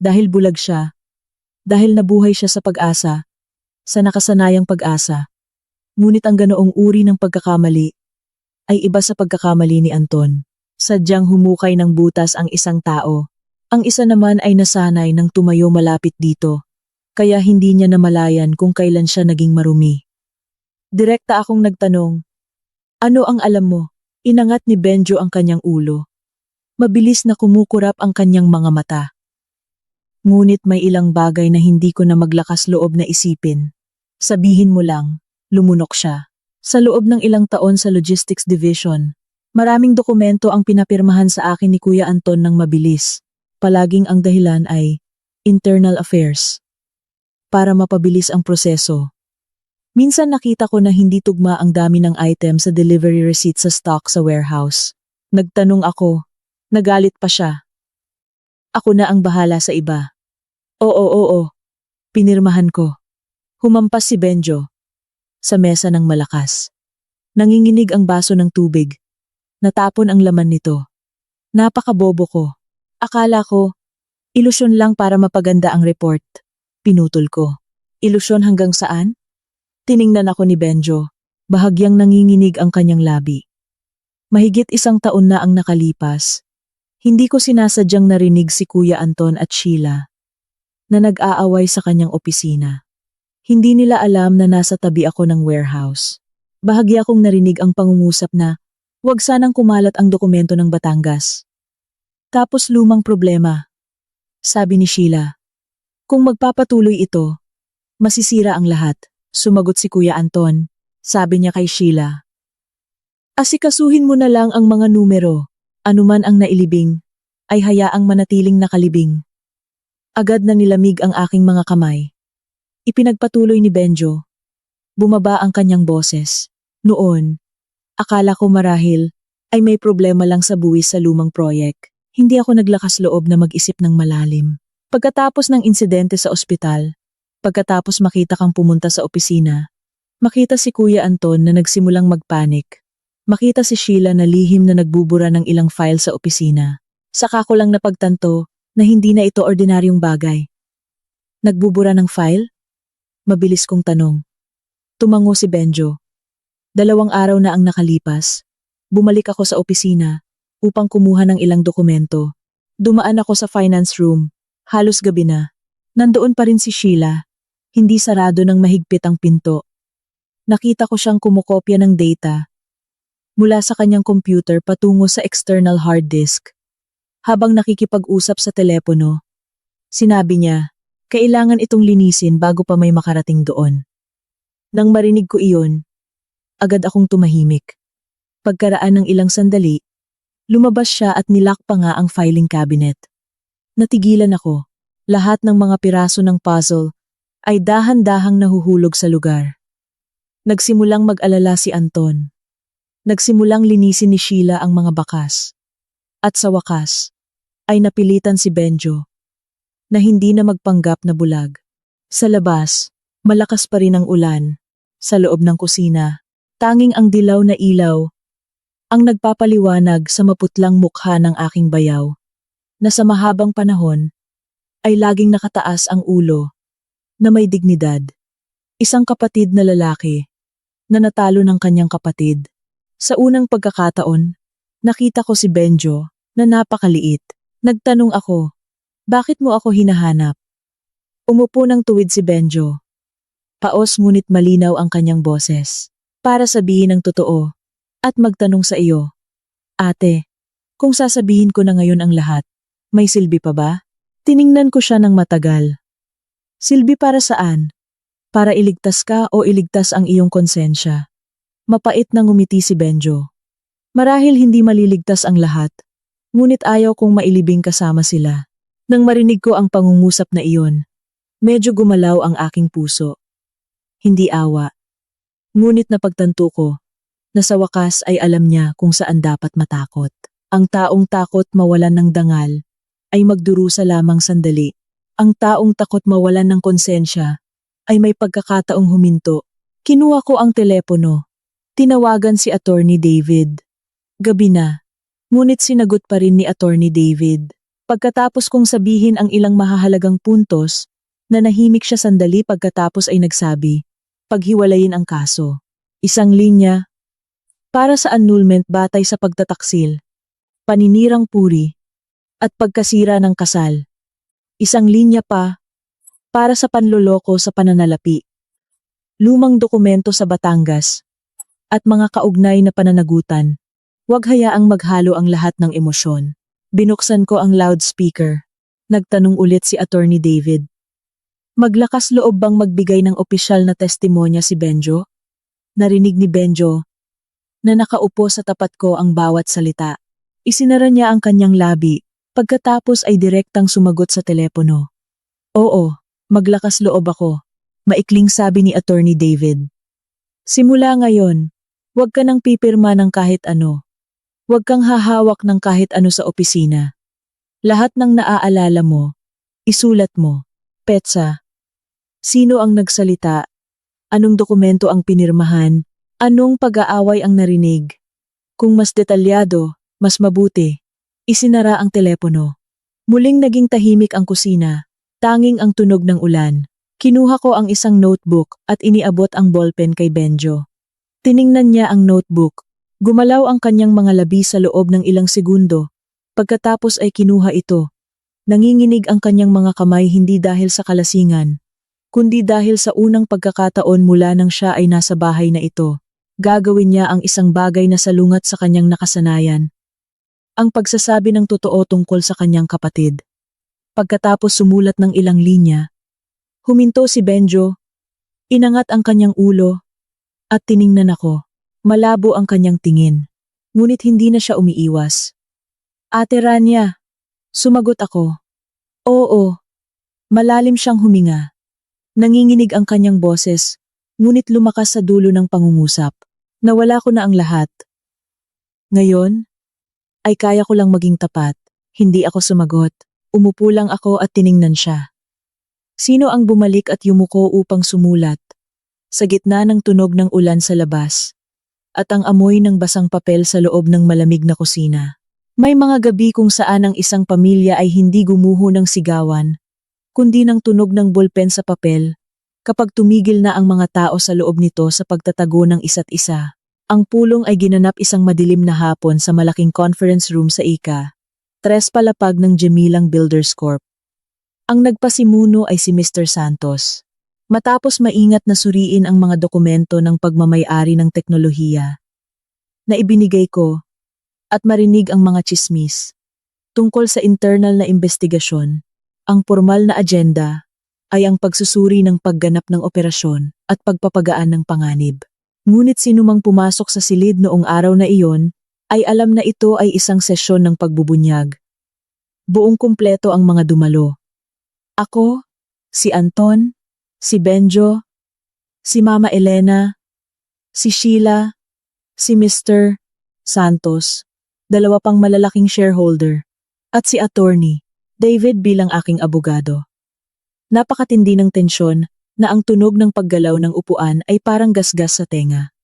Speaker 1: dahil bulag siya, dahil nabuhay siya sa pag-asa, sa nakasanayang pag-asa. Ngunit ang ganoong uri ng pagkakamali ay iba sa pagkakamali ni Anton. Sadyang humukay ng butas ang isang tao. Ang isa naman ay nasanay ng tumayo malapit dito, kaya hindi niya namalayan kung kailan siya naging marumi. Direkta akong nagtanong, ano ang alam mo? Inangat ni Benjo ang kanyang ulo. Mabilis na kumukurap ang kanyang mga mata. Ngunit may ilang bagay na hindi ko na maglakas loob na isipin. Sabihin mo lang, lumunok siya. Sa loob ng ilang taon sa Logistics Division, maraming dokumento ang pinapirmahan sa akin ni Kuya Anton ng mabilis. Palaging ang dahilan ay internal affairs. Para mapabilis ang proseso. Minsan nakita ko na hindi tugma ang dami ng item sa delivery receipt sa stock sa warehouse. Nagtanong ako, nagalit pa siya. Ako na ang bahala sa iba. Oo. Pinirmahan ko. Humampas si Benjo. Sa mesa ng malakas. Nanginginig ang baso ng tubig. Natapon ang laman nito. Napakabobo ko. Akala ko, ilusyon lang para mapaganda ang report. Pinutol ko. Ilusyon hanggang saan? Tiningnan ako ni Benjo. Bahagyang nanginginig ang kanyang labi. Mahigit 1 taon na ang nakalipas. Hindi ko sinasadyang narinig si Kuya Anton at Sheila na nag-aaway sa kanyang opisina. Hindi nila alam na nasa tabi ako ng warehouse. Bahagya kong narinig ang pangungusap na, "Huwag sanang kumalat ang dokumento ng Batangas." Tapos lumang problema. Sabi ni Sheila, "Kung magpapatuloy ito, masisira ang lahat." Sumagot si Kuya Anton. Sabi niya kay Sheila, "Asikasuhin mo na lang ang mga numero. Anuman ang nailibing, ay hayaang manatiling nakalibing." Agad na nilamig ang aking mga kamay. Ipinagpatuloy ni Benjo. Bumaba ang kanyang boses. Noon, akala ko marahil ay may problema lang sa buwis sa lumang proyek. Hindi ako naglakas loob na mag-isip ng malalim. Pagkatapos ng insidente sa ospital, pagkatapos makita kang pumunta sa opisina, makita si Kuya Anton na nagsimulang magpanik. Makita si Sheila na lihim na nagbubura ng ilang file sa opisina. Saka ko lang napagtanto na hindi na ito ordinaryong bagay. Nagbubura ng file? Mabilis kong tanong. Tumango si Benjo. 2 araw na ang nakalipas. Bumalik ako sa opisina upang kumuha ng ilang dokumento. Dumaan ako sa finance room. Halos gabi na. Nandoon pa rin si Sheila. Hindi sarado ng mahigpit ang pinto. Nakita ko siyang kumukopya ng data mula sa kanyang computer patungo sa external hard disk. Habang nakikipag-usap sa telepono, sinabi niya, kailangan itong linisin bago pa may makarating doon. Nang marinig ko iyon, agad akong tumahimik. Pagkaraan ng ilang sandali, lumabas siya at nilock pa nga ang filing cabinet. Natigilan ako. Lahat ng mga piraso ng puzzle ay dahan-dahang nahuhulog sa lugar. Nagsimulang mag-alala si Anton. Nagsimulang linisin ni Sheila ang mga bakas. At sa wakas, ay napilitan si Benjo na hindi na magpanggap na bulag. Sa labas, malakas pa rin ang ulan. Sa loob ng kusina, tanging ang dilaw na ilaw ang nagpapaliwanag sa maputlang mukha ng aking bayaw, na sa mahabang panahon ay laging nakataas ang ulo, na may dignidad. Isang kapatid na lalaki, na natalo ng kanyang kapatid. Sa unang pagkakataon, nakita ko si Benjo, na napakaliit. Nagtanong ako, bakit mo ako hinahanap? Umupo ng tuwid si Benjo. Paos ngunit malinaw ang kanyang boses. Para sabihin ang totoo, at magtanong sa iyo. Ate, kung sasabihin ko na ngayon ang lahat, may silbi pa ba? Tiningnan ko siya ng matagal. Silbi para saan? Para iligtas ka o iligtas ang iyong konsensya? Mapait na ngumiti si Benjo. Marahil hindi maliligtas ang lahat, ngunit ayaw kong mailibing kasama sila. Nang marinig ko ang pangungusap na iyon, medyo gumalaw ang aking puso. Hindi awa. Ngunit napagtanto ko na sa wakas ay alam niya kung saan dapat matakot. Ang taong takot mawalan ng dangal ay magdurusa lamang sandali. Ang taong takot mawalan ng konsensya ay may pagkakataong huminto. Kinuha ko ang telepono. Tinawagan si Attorney David. Gabi na, ngunit sinagot pa rin ni Attorney David. Pagkatapos kong sabihin ang ilang mahahalagang puntos, nanahimik siya sandali pagkatapos ay nagsabi, paghiwalayin ang kaso. Isang linya, para sa annulment batay sa pagtataksil, paninirang puri, at pagkasira ng kasal. Isang linya pa, para sa panloloko sa pananalapi, lumang dokumento sa Batangas, at mga kaugnay na pananagutan. Huwag hayaang maghalo ang lahat ng emosyon. Binuksan ko ang loudspeaker. Nagtanong ulit si Attorney David. Maglakas loob bang magbigay ng opisyal na testimonya si Benjo? Narinig ni Benjo na nakaupo sa tapat ko ang bawat salita. Isinara niya ang kanyang labi. Pagkatapos ay direktang sumagot sa telepono. Oo, maglakas loob ako, maikling sabi ni Attorney David. Simula ngayon, huwag ka nang pipirma ng kahit ano. Huwag kang hahawak ng kahit ano sa opisina. Lahat ng naaalala mo, isulat mo. Petsa, sino ang nagsalita? Anong dokumento ang pinirmahan? Anong pag-aaway ang narinig? Kung mas detalyado, mas mabuti. Isinara ang telepono. Muling naging tahimik ang kusina, tanging ang tunog ng ulan. Kinuha ko ang isang notebook at iniabot ang ballpen kay Benjo. Tiningnan niya ang notebook. Gumalaw ang kanyang mga labi sa loob ng ilang segundo. Pagkatapos ay kinuha ito. Nanginginig ang kanyang mga kamay hindi dahil sa kalasingan, kundi dahil sa unang pagkakataon mula nang siya ay nasa bahay na ito. Gagawin niya ang isang bagay na salungat sa kanyang nakasanayan. Ang pagsasabi ng totoo tungkol sa kanyang kapatid. Pagkatapos sumulat ng ilang linya, huminto si Benjo, inangat ang kanyang ulo, at tiningnan ako. Malabo ang kanyang tingin, ngunit hindi na siya umiiwas. Ate Rania, sumagot ako. Oo, malalim siyang huminga. Nanginginig ang kanyang boses, ngunit lumakas sa dulo ng pangungusap. Nawala ko na ang lahat. Ngayon, ay kaya ko lang maging tapat. Hindi ako sumagot. Umupo lang ako at tiningnan siya. Sino ang bumalik at yumuko upang sumulat? Sa gitna ng tunog ng ulan sa labas, at ang amoy ng basang papel sa loob ng malamig na kusina. May mga gabi kung saan ang isang pamilya ay hindi gumuho ng sigawan, kundi ng tunog ng bolpen sa papel, kapag tumigil na ang mga tao sa loob nito sa pagtatago ng isa't isa. Ang pulong ay ginanap isang madilim na hapon sa malaking conference room sa Ika, Tres palapag ng Gemilang Builders Corp. Ang nagpasimuno ay si Mr. Santos. Matapos maingat na suriin ang mga dokumento ng pagmamay-ari ng teknolohiya na ibinigay ko at marinig ang mga tsismis tungkol sa internal na investigasyon, ang formal na agenda ay ang pagsusuri ng pagganap ng operasyon at pagpapagaan ng panganib. Ngunit sinumang pumasok sa silid noong araw na iyon ay alam na ito ay isang sesyon ng pagbubunyag. Buong kumpleto ang mga dumalo. Ako, si Anton, si Benjo, si Mama Elena, si Sheila, si Mr. Santos, dalawa pang malalaking shareholder, at si Attorney David bilang aking abogado. Napakatindi ng tensyon na ang tunog ng paggalaw ng upuan ay parang gasgas sa tenga.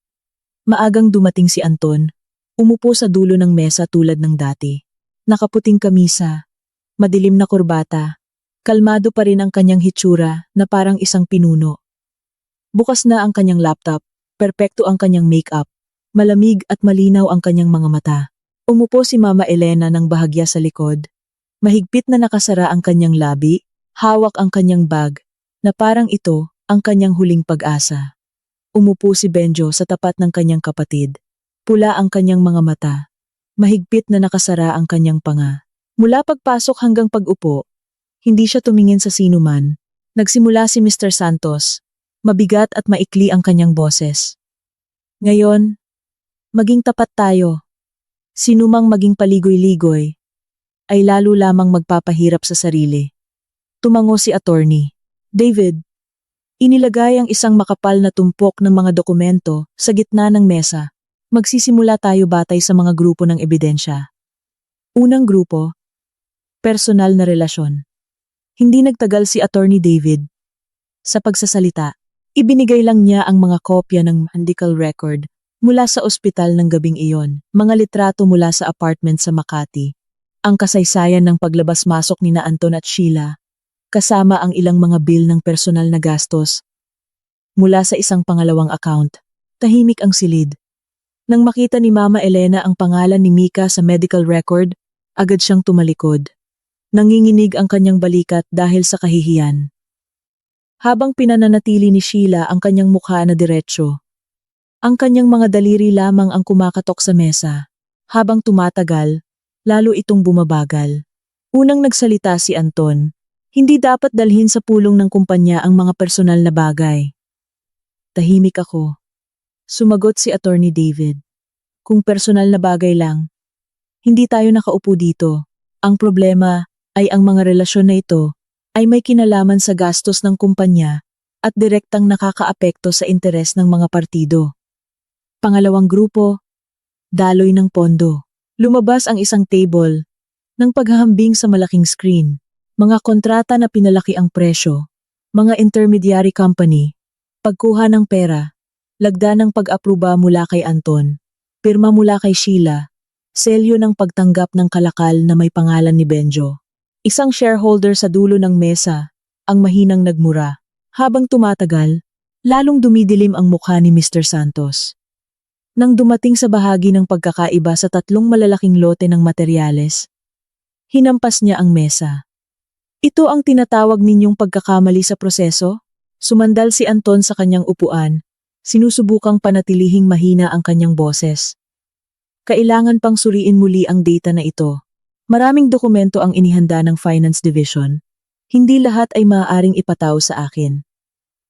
Speaker 1: Maagang dumating si Anton, umupo sa dulo ng mesa tulad ng dati. Nakaputing kamisa, madilim na kurbata, kalmado pa rin ang kanyang hitsura na parang isang pinuno. Bukas na ang kanyang laptop, perpekto ang kanyang makeup, malamig at malinaw ang kanyang mga mata. Umupo si Mama Elena ng bahagya sa likod. Mahigpit na nakasara ang kanyang labi, hawak ang kanyang bag, na parang ito ang kanyang huling pag-asa. Umupo si Benjo sa tapat ng kanyang kapatid. Pula ang kanyang mga mata. Mahigpit na nakasara ang kanyang panga. Mula pagpasok hanggang pag-upo, hindi siya tumingin sa sinuman. Nagsimula si Mr. Santos. Mabigat at maikli ang kanyang boses. Ngayon, maging tapat tayo. Sinumang maging paligoy-ligoy ay lalo lamang magpapahirap sa sarili. Tumango si Attorney David. Inilagay ang isang makapal na tumpok ng mga dokumento sa gitna ng mesa. Magsisimula tayo batay sa mga grupo ng ebidensya. Unang grupo, personal na relasyon. Hindi nagtagal si Attorney David. Sa pagsasalita, ibinigay lang niya ang mga kopya ng medical record mula sa ospital ng gabing iyon, mga litrato mula sa apartment sa Makati, ang kasaysayan ng paglabas-masok ni Anton at Sheila, kasama ang ilang mga bill ng personal na gastos. Mula sa isang pangalawang account, tahimik ang silid. Nang makita ni Mama Elena ang pangalan ni Mika sa medical record, agad siyang tumalikod. Nanginginig ang kanyang balikat dahil sa kahihiyan. Habang pinananatili ni Sheila ang kanyang mukha na diretsyo, ang kanyang mga daliri lamang ang kumakatok sa mesa. Habang tumatagal, lalo itong bumabagal. Unang nagsalita si Anton. Hindi dapat dalhin sa pulong ng kumpanya ang mga personal na bagay. Tahimik ako. Sumagot si Attorney David. Kung personal na bagay lang, hindi tayo nakaupo dito. Ang problema ay ang mga relasyon na ito ay may kinalaman sa gastos ng kumpanya at direktang nakakaapekto sa interes ng mga partido. Pangalawang grupo, daloy ng pondo. Lumabas ang isang table ng paghahambing sa malaking screen. Mga kontrata na pinalaki ang presyo, mga intermediary company, pagkuha ng pera, lagda ng pag-apruba mula kay Anton, pirma mula kay Sheila, selyo ng pagtanggap ng kalakal na may pangalan ni Benjo. Isang shareholder sa dulo ng mesa, ang mahinang nagmura. Habang tumatagal, lalong dumidilim ang mukha ni Mr. Santos. Nang dumating sa bahagi ng pagkakaiba sa tatlong malalaking lote ng materyales, hinampas niya ang mesa. Ito ang tinatawag ninyong pagkakamali sa proseso? Sumandal si Anton sa kanyang upuan, sinusubukang panatilihing mahina ang kanyang boses. Kailangan pang suriin muli ang data na ito. Maraming dokumento ang inihanda ng Finance Division. Hindi lahat ay maaaring ipataw sa akin.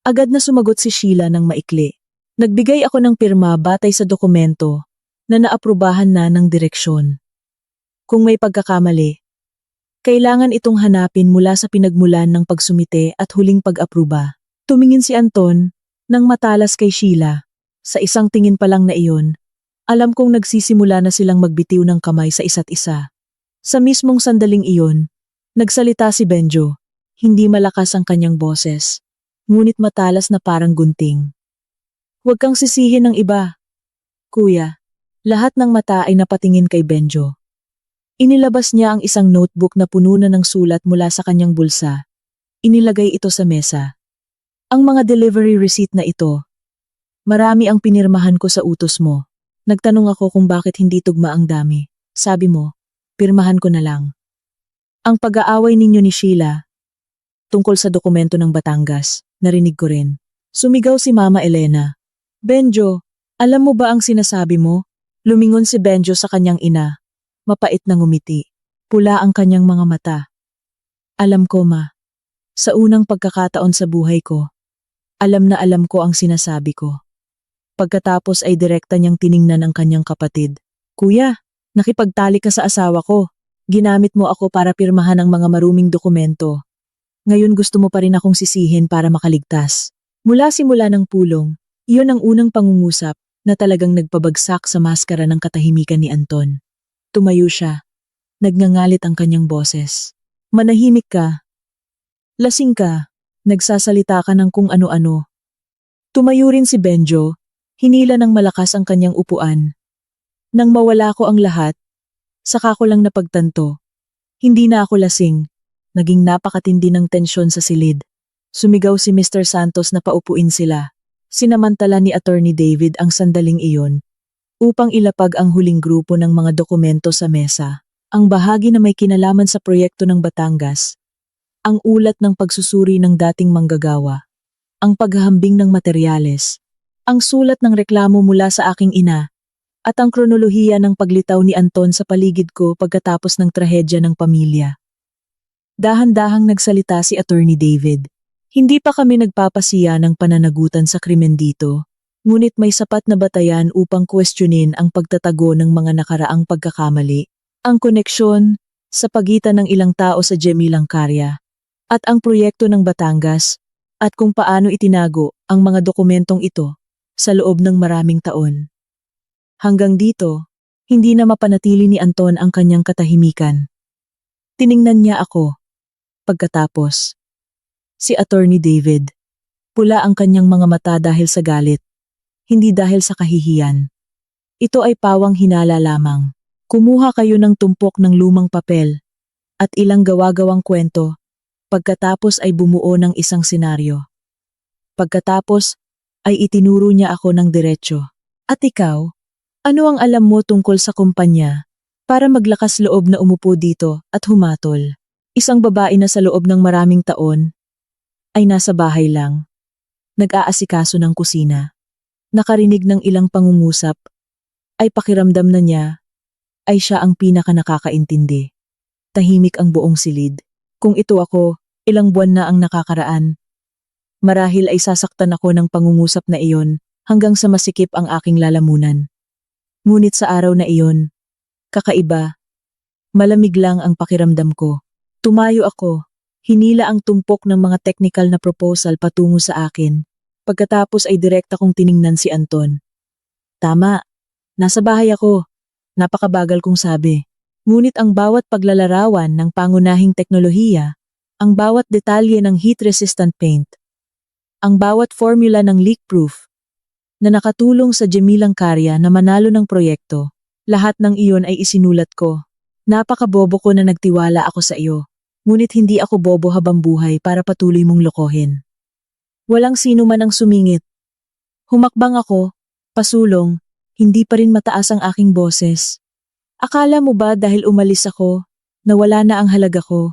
Speaker 1: Agad na sumagot si Sheila ng maikli. Nagbigay ako ng pirma batay sa dokumento na naaprubahan na ng direksyon. Kung may pagkakamali, kailangan itong hanapin mula sa pinagmulan ng pagsumite at huling pag-apruba. Tumingin si Anton nang matalas kay Sheila. Sa isang tingin pa lang na iyon, alam kong nagsisimula na silang magbitiw ng kamay sa isa't isa. Sa mismong sandaling iyon, nagsalita si Benjo. Hindi malakas ang kanyang boses, ngunit matalas na parang gunting. Huwag kang sisihin ng iba. Kuya, lahat ng mata ay napatingin kay Benjo. Inilabas niya ang isang notebook na puno na ng sulat mula sa kanyang bulsa. Inilagay ito sa mesa. Ang mga delivery receipt na ito. Marami ang pinirmahan ko sa utos mo. Nagtanong ako kung bakit hindi tugma ang dami. Sabi mo, pirmahan ko na lang. Ang pag-aaway ninyo ni Sheila, tungkol sa dokumento ng Batangas, narinig ko rin. Sumigaw si Mama Elena. Benjo, alam mo ba ang sinasabi mo? Lumingon si Benjo sa kanyang ina. Mapait na ngumiti. Pula ang kanyang mga mata. Alam ko, Ma. Sa unang pagkakataon sa buhay ko, alam na alam ko ang sinasabi ko. Pagkatapos ay direkta niyang tiningnan ang kanyang kapatid. Kuya, nakipagtali ka sa asawa ko. Ginamit mo ako para pirmahan ang mga maruming dokumento. Ngayon gusto mo pa rin akong sisihin para makaligtas. Mula simula ng pulong, iyon ang unang pangungusap na talagang nagpabagsak sa maskara ng katahimikan ni Anton. Tumayo siya. Nagngangalit ang kanyang boses. Manahimik ka. Lasing ka. Nagsasalita ka ng kung ano-ano. Tumayo rin si Benjo. Hinila ng malakas ang kanyang upuan. Nang mawala ko ang lahat, saka ko lang napagtanto. Hindi na ako lasing. Naging napakatindi ng tensyon sa silid. Sumigaw si Mr. Santos na paupuin sila. Sinamantala ni Attorney David ang sandaling iyon upang ilapag ang huling grupo ng mga dokumento sa mesa. Ang bahagi na may kinalaman sa proyekto ng Batangas, ang ulat ng pagsusuri ng dating manggagawa, ang paghahambing ng materyales, ang sulat ng reklamo mula sa aking ina, at ang kronolohiya ng paglitaw ni Anton sa paligid ko pagkatapos ng trahedya ng pamilya. Dahan-dahang nagsalita si Attorney David. Hindi pa kami nagpapasiya ng pananagutan sa krimen dito. Ngunit may sapat na batayan upang questionin ang pagtatago ng mga nakaraang pagkakamali, ang koneksyon sa pagitan ng ilang tao sa Gemilang Karya, at ang proyekto ng Batangas, at kung paano itinago ang mga dokumentong ito sa loob ng maraming taon. Hanggang dito, hindi na mapanatili ni Anton ang kanyang katahimikan. Tiningnan niya ako. Pagkatapos, si Attorney David, pula ang kanyang mga mata dahil sa galit. Hindi dahil sa kahihiyan. Ito ay pawang hinala lamang. Kumuha kayo ng tumpok ng lumang papel at ilang gawa-gawang kwento, pagkatapos ay bumuo ng isang senaryo. Pagkatapos ay itinuro niya ako ng diretsyo. At ikaw, ano ang alam mo tungkol sa kumpanya para maglakas loob na umupo dito at humatol? Isang babae na sa loob ng maraming taon ay nasa bahay lang, nag-aasikaso ng kusina. Nakarinig ng ilang pangungusap, ay pakiramdam na niya, ay siya ang pinaka nakakaintindi. Tahimik ang buong silid. Kung ito ako, ilang buwan na ang nakakaraan. Marahil ay sasaktan ako ng pangungusap na iyon hanggang sa masikip ang aking lalamunan. Ngunit sa araw na iyon, kakaiba, malamig lang ang pakiramdam ko. Tumayo ako, hinila ang tumpok ng mga technical na proposal patungo sa akin. Pagkatapos ay direkta kong tiningnan si Anton. Tama, nasa bahay ako. Napakabagal kong sabi. Ngunit ang bawat paglalarawan ng pangunahing teknolohiya, ang bawat detalye ng heat-resistant paint, ang bawat formula ng leak-proof, na nakatulong sa Gemilang Karya na manalo ng proyekto, lahat ng iyon ay isinulat ko. Napakabobo ko na nagtiwala ako sa iyo. Ngunit hindi ako bobo habang buhay para patuloy mong lokohin. Walang sino man ang sumingit. Humakbang ako, pasulong, hindi pa rin mataas ang aking boses. Akala mo ba dahil umalis ako, nawala na ang halaga ko?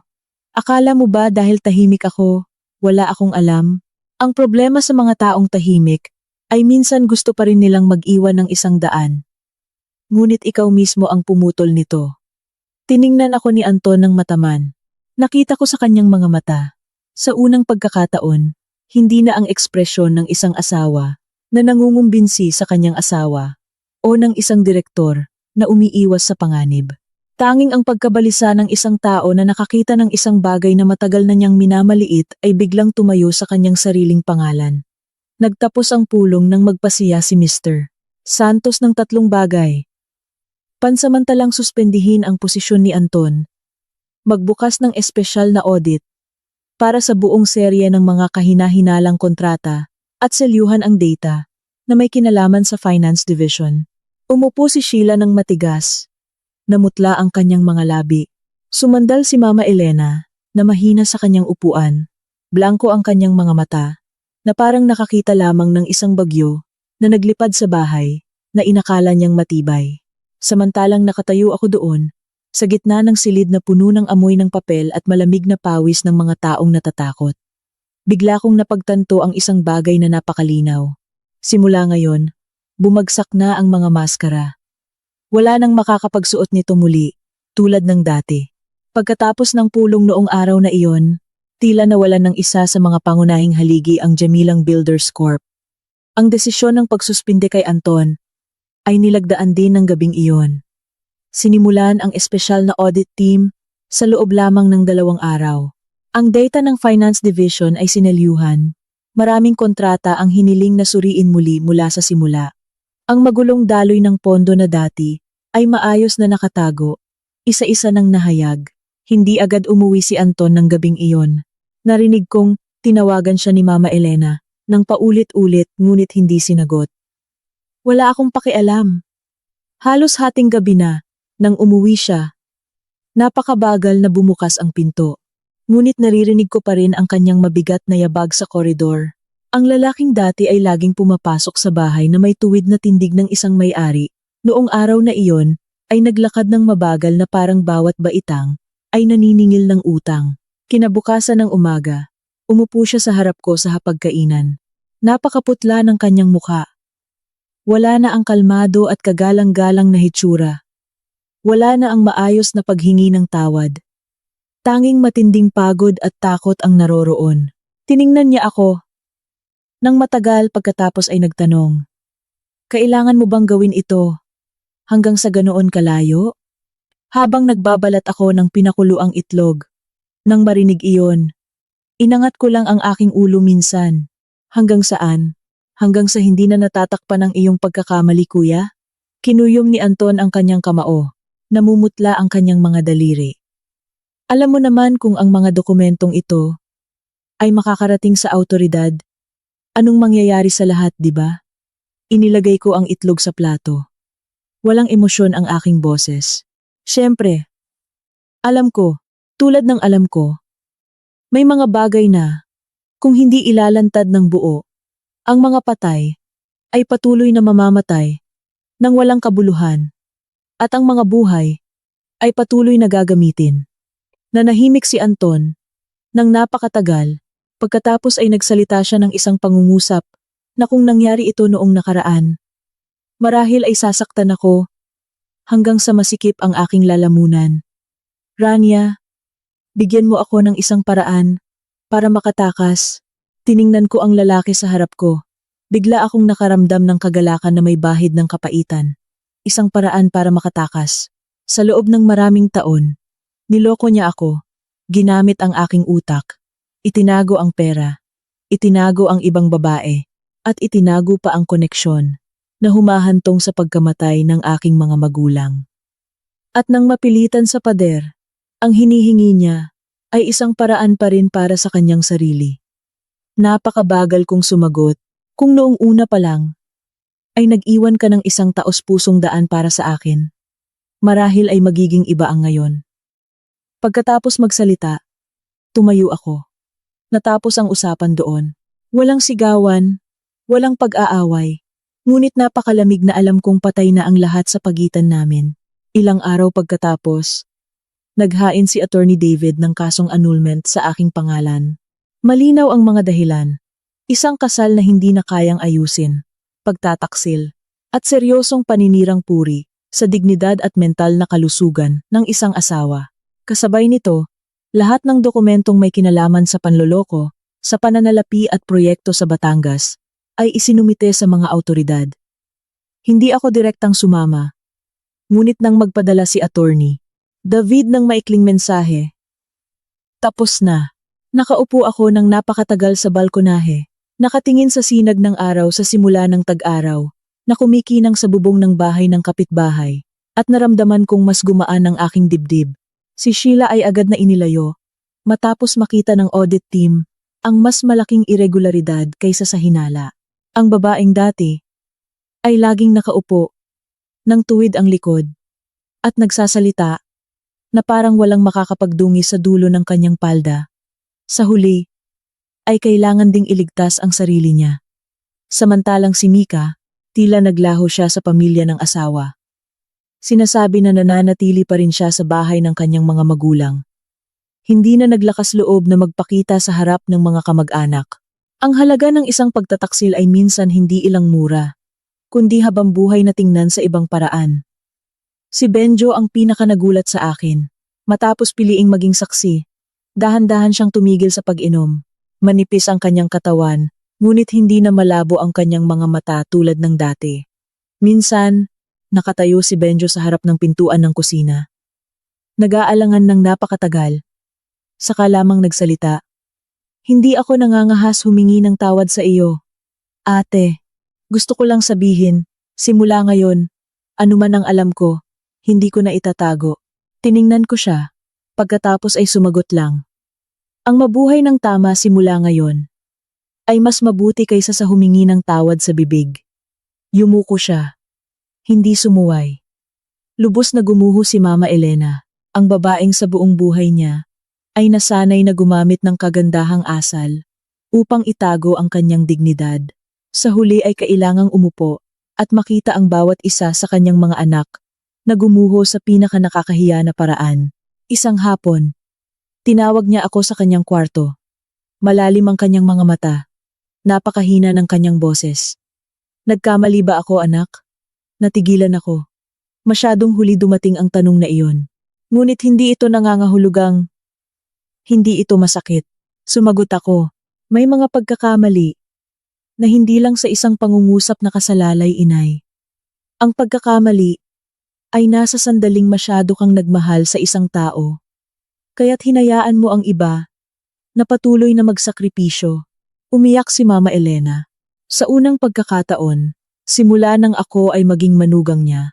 Speaker 1: Akala mo ba dahil tahimik ako, wala akong alam? Ang problema sa mga taong tahimik ay minsan gusto pa rin nilang mag-iwan ng isang daan. Ngunit ikaw mismo ang pumutol nito. Tiningnan ako ni Anton ng mataman. Nakita ko sa kanyang mga mata. Sa unang pagkakataon, hindi na ang ekspresyon ng isang asawa na nangungumbinsi sa kanyang asawa o ng isang direktor na umiiwas sa panganib. Tanging ang pagkabalisa ng isang tao na nakakita ng isang bagay na matagal na niyang minamaliit ay biglang tumayo sa kanyang sariling pangalan. Nagtapos ang pulong nang magpasiya si Mr. Santos ng 3 bagay. Pansamantalang suspendihin ang posisyon ni Anton. Magbukas ng espesyal na audit para sa buong serye ng mga kahina-hinalang kontrata at selyuhan ang data na may kinalaman sa Finance Division. Umupo si Sheila ng matigas. Namutla ang kanyang mga labi. Sumandal si Mama Elena, na mahina sa kanyang upuan. Blanko ang kanyang mga mata, na parang nakakita lamang ng isang bagyo, na naglipad sa bahay, na inakala niyang matibay. Samantalang nakatayo ako doon, sa gitna ng silid na puno ng amoy ng papel at malamig na pawis ng mga taong natatakot. Bigla kong napagtanto ang isang bagay na napakalinaw. Simula ngayon, bumagsak na ang mga maskara. Wala nang makakapagsuot nito muli, tulad ng dati. Pagkatapos ng pulong noong araw na iyon, tila nawalan ng isa sa mga pangunahing haligi ang Jamilang Builders Corp. Ang desisyon ng pagsuspinde kay Anton ay nilagdaan din ng gabing iyon. Sinimulan ang espesyal na audit team sa loob lamang ng 2 araw. Ang data ng Finance Division ay sinelyuhan. Maraming kontrata ang hiniling na suriin muli mula sa simula. Ang magulong daloy ng pondo na dati ay maayos na nakatago. Isa-isa nang nahayag. Hindi agad umuwi si Anton ng gabing iyon. Narinig kong tinawagan siya ni Mama Elena nang paulit-ulit ngunit hindi sinagot. Wala akong pakialam. Halos hating gabi na nang umuwi siya. Napakabagal na bumukas ang pinto. Ngunit naririnig ko pa rin ang kanyang mabigat na yabag sa koridor. Ang lalaking dati ay laging pumapasok sa bahay na may tuwid na tindig ng isang may-ari. Noong araw na iyon, ay naglakad ng mabagal na parang bawat baitang ay naniningil ng utang. Kinabukasan ng umaga, umupo siya sa harap ko sa hapagkainan. Napakaputla ng kanyang mukha. Wala na ang kalmado at kagalang-galang na hitsura. Wala na ang maayos na paghingi ng tawad. Tanging matinding pagod at takot ang naroroon. Tiningnan niya ako. Nang matagal pagkatapos ay nagtanong, kailangan mo bang gawin ito? Hanggang sa ganoon kalayo? Habang nagbabalat ako ng pinakuluang itlog. Nang marinig iyon, inangat ko lang ang aking ulo minsan. Hanggang saan? Hanggang sa hindi na natatakpan ang iyong pagkakamali, kuya? Kinuyom ni Anton ang kanyang kamao. Namumutla ang kanyang mga daliri. Alam mo naman kung ang mga dokumentong ito ay makakarating sa awtoridad, anong mangyayari sa lahat, di ba? Inilagay ko ang itlog sa plato. Walang emosyon ang aking boses. Siyempre, alam ko, tulad ng alam ko, may mga bagay na, kung hindi ilalantad ng buo, ang mga patay ay patuloy na mamamatay nang walang kabuluhan, at ang mga buhay ay patuloy na gagamitin. Nanahimik si Anton nang napakatagal, pagkatapos ay nagsalita siya ng isang pangungusap na kung nangyari ito noong nakaraan, marahil ay sasaktan ako hanggang sa masikip ang aking lalamunan. Rania, bigyan mo ako ng isang paraan para makatakas. Tiningnan ko ang lalaki sa harap ko. Bigla akong nakaramdam ng kagalakan na may bahid ng kapaitan. Isang paraan para makatakas. Sa loob ng maraming taon, niloko niya ako. Ginamit ang aking utak. Itinago ang pera. Itinago ang ibang babae. At itinago pa ang koneksyon na humahantong sa pagkamatay ng aking mga magulang. At nang mapilitan sa pader, ang hinihingi niya ay isang paraan pa rin para sa kanyang sarili. Napakabagal kong sumagot kung noong una pa lang ay nag-iwan ka ng isang taos-pusong daan para sa akin. Marahil ay magiging iba ang ngayon. Pagkatapos magsalita, tumayo ako. Natapos ang usapan doon. Walang sigawan, walang pag-aaway, ngunit napakalamig na alam kong patay na ang lahat sa pagitan namin. Ilang araw pagkatapos, naghain si Attorney David ng kasong annulment sa aking pangalan. Malinaw ang mga dahilan. Isang kasal na hindi na kayang ayusin, pagtataksil, at seryosong paninirang puri sa dignidad at mental na kalusugan ng isang asawa. Kasabay nito, lahat ng dokumentong may kinalaman sa panloloko, sa pananalapi at proyekto sa Batangas, ay isinumite sa mga awtoridad. Hindi ako direktang sumama, ngunit nang magpadala si Attorney David ng maikling mensahe. Tapos na. Nakaupo ako ng napakatagal sa balkonahe, nakatingin sa sinag ng araw sa simula ng tag-araw, na kumikinang sa bubong ng bahay ng kapitbahay, at naramdaman kong mas gumaan ang aking dibdib. Si Sheila ay agad na inilayo, matapos makita ng audit team ang mas malaking irregularidad kaysa sa hinala. Ang babaeng dati ay laging nakaupo, nang tuwid ang likod, at nagsasalita na parang walang makakapagdungi sa dulo ng kanyang palda. Sa huli, ay kailangan ding iligtas ang sarili niya. Samantalang si Mika, tila naglaho siya sa pamilya ng asawa. Sinasabi na nananatili pa rin siya sa bahay ng kanyang mga magulang. Hindi na naglakas loob na magpakita sa harap ng mga kamag-anak. Ang halaga ng isang pagtataksil ay minsan hindi ilang mura, kundi habang buhay na tingnan sa ibang paraan. Si Benjo ang pinakanagulat sa akin. Matapos piliing maging saksi, dahan-dahan siyang tumigil sa pag-inom. Manipis ang kanyang katawan, ngunit hindi na malabo ang kanyang mga mata tulad ng dati. Minsan, nakatayo si Benjo sa harap ng pintuan ng kusina. Nag-aalangan ng napakatagal. Saka lamang nagsalita. Hindi ako nangangahas humingi ng tawad sa iyo. Ate, gusto ko lang sabihin, simula ngayon, anuman ang alam ko, hindi ko na itatago. Tiningnan ko siya, pagkatapos ay sumagot lang. Ang mabuhay ng tama simula ngayon ay mas mabuti kaysa sa humingi ng tawad sa bibig. Yumuko siya. Hindi sumuway. Lubos na gumuho si Mama Elena, ang babaeng sa buong buhay niya ay nasanay na gumamit ng kagandahang asal upang itago ang kanyang dignidad. Sa huli ay kailangang umupo at makita ang bawat isa sa kanyang mga anak na gumuho sa pinakanakakahiya na paraan. Isang hapon, tinawag niya ako sa kanyang kwarto. Malalim ang kanyang mga mata. Napakahina ng kanyang boses. Nagkamali ba ako, anak? Natigilan ako. Masyadong huli dumating ang tanong na iyon. Ngunit hindi ito nangangahulugang. Hindi ito masakit. Sumagot ako. May mga pagkakamali na hindi lang sa isang pangungusap na kasalalay, inay. Ang pagkakamali ay nasa sandaling masyado kang nagmahal sa isang tao. Kaya't hinayaan mo ang iba na patuloy na magsakripisyo. Umiyak si Mama Elena. Sa unang pagkakataon, simula nang ako ay maging manugang niya,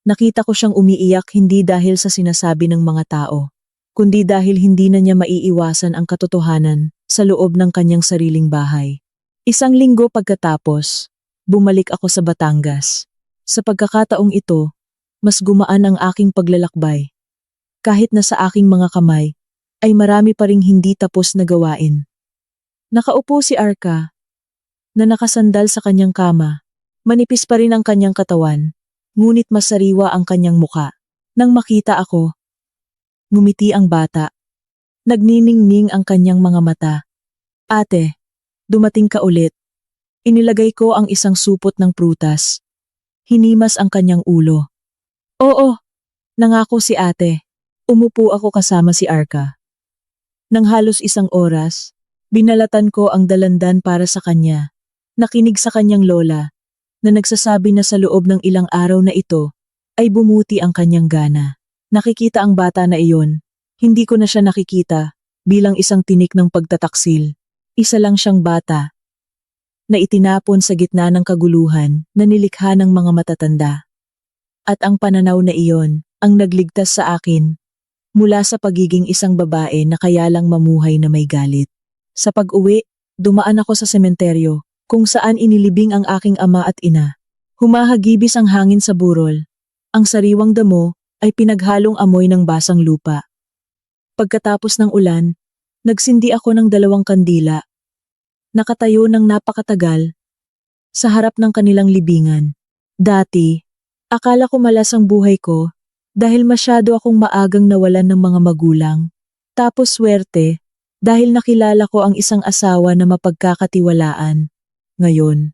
Speaker 1: nakita ko siyang umiiyak hindi dahil sa sinasabi ng mga tao, kundi dahil hindi na niya maiiwasan ang katotohanan sa loob ng kanyang sariling bahay. Isang linggo pagkatapos, bumalik ako sa Batangas. Sa pagkakataong ito, mas gumaan ang aking paglalakbay. Kahit na sa aking mga kamay, ay marami pa ring hindi tapos na gawain. Nakaupo si Arka, na nakasandal sa kanyang kama. Manipis pa rin ang kanyang katawan, ngunit masariwa ang kanyang muka. Nang makita ako, ngumiti ang bata. Nagniningning ang kanyang mga mata. Ate, dumating ka ulit. Inilagay ko ang isang supot ng prutas. Hinimas ang kanyang ulo. Oo, nangako si ate. Umupo ako kasama si Arka. Nang halos isang oras, binalatan ko ang dalandan para sa kanya. Nakinig sa kanyang lola, na nagsasabi na sa loob ng ilang araw na ito, ay bumuti ang kanyang gana. Nakikita ang bata na iyon. Hindi ko na siya nakikita, bilang isang tinik ng pagtataksil. Isa lang siyang bata, na itinapon sa gitna ng kaguluhan na nilikha ng mga matatanda. At ang pananaw na iyon, ang nagligtas sa akin, mula sa pagiging isang babae na kaya lang mamuhay na may galit. Sa pag-uwi, dumaan ako sa sementeryo, kung saan inilibing ang aking ama at ina. Humahagibis ang hangin sa burol. Ang sariwang damo ay pinaghalong amoy ng basang lupa. Pagkatapos ng ulan, nagsindi ako ng 2 kandila. Nakatayo ng napakatagal sa harap ng kanilang libingan. Dati, akala ko malas ang buhay ko dahil masyado akong maagang nawalan ng mga magulang. Tapos swerte dahil nakilala ko ang isang asawa na mapagkakatiwalaan. Ngayon,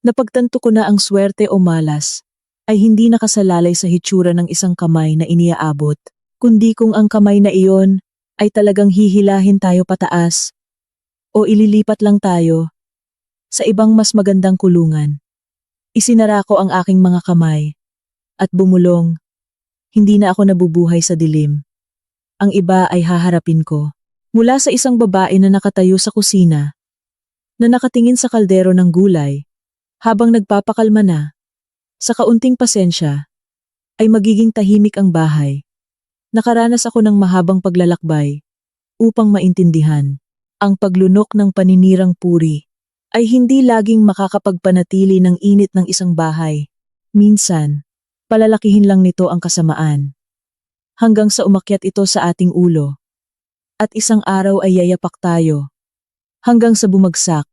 Speaker 1: napagtanto ko na ang swerte o malas ay hindi nakasalalay sa hitsura ng isang kamay na iniaabot, kundi kung ang kamay na iyon ay talagang hihilahin tayo pataas o ililipat lang tayo sa ibang mas magandang kulungan. Isinara ko ang aking mga kamay at bumulong. Hindi na ako nabubuhay sa dilim. Ang iba ay haharapin ko. Mula sa isang babae na nakatayo sa kusina, na nakatingin sa kaldero ng gulay, habang nagpapakalma na, sa kaunting pasensya, ay magiging tahimik ang bahay. Nakaranas ako ng mahabang paglalakbay upang maintindihan. Ang paglunok ng paninirang puri ay hindi laging makakapagpanatili ng init ng isang bahay. Minsan, palalakihin lang nito ang kasamaan. hanggang sa umakyat ito sa ating ulo. At isang araw ay yayapak tayo. Hanggang sa bumagsak.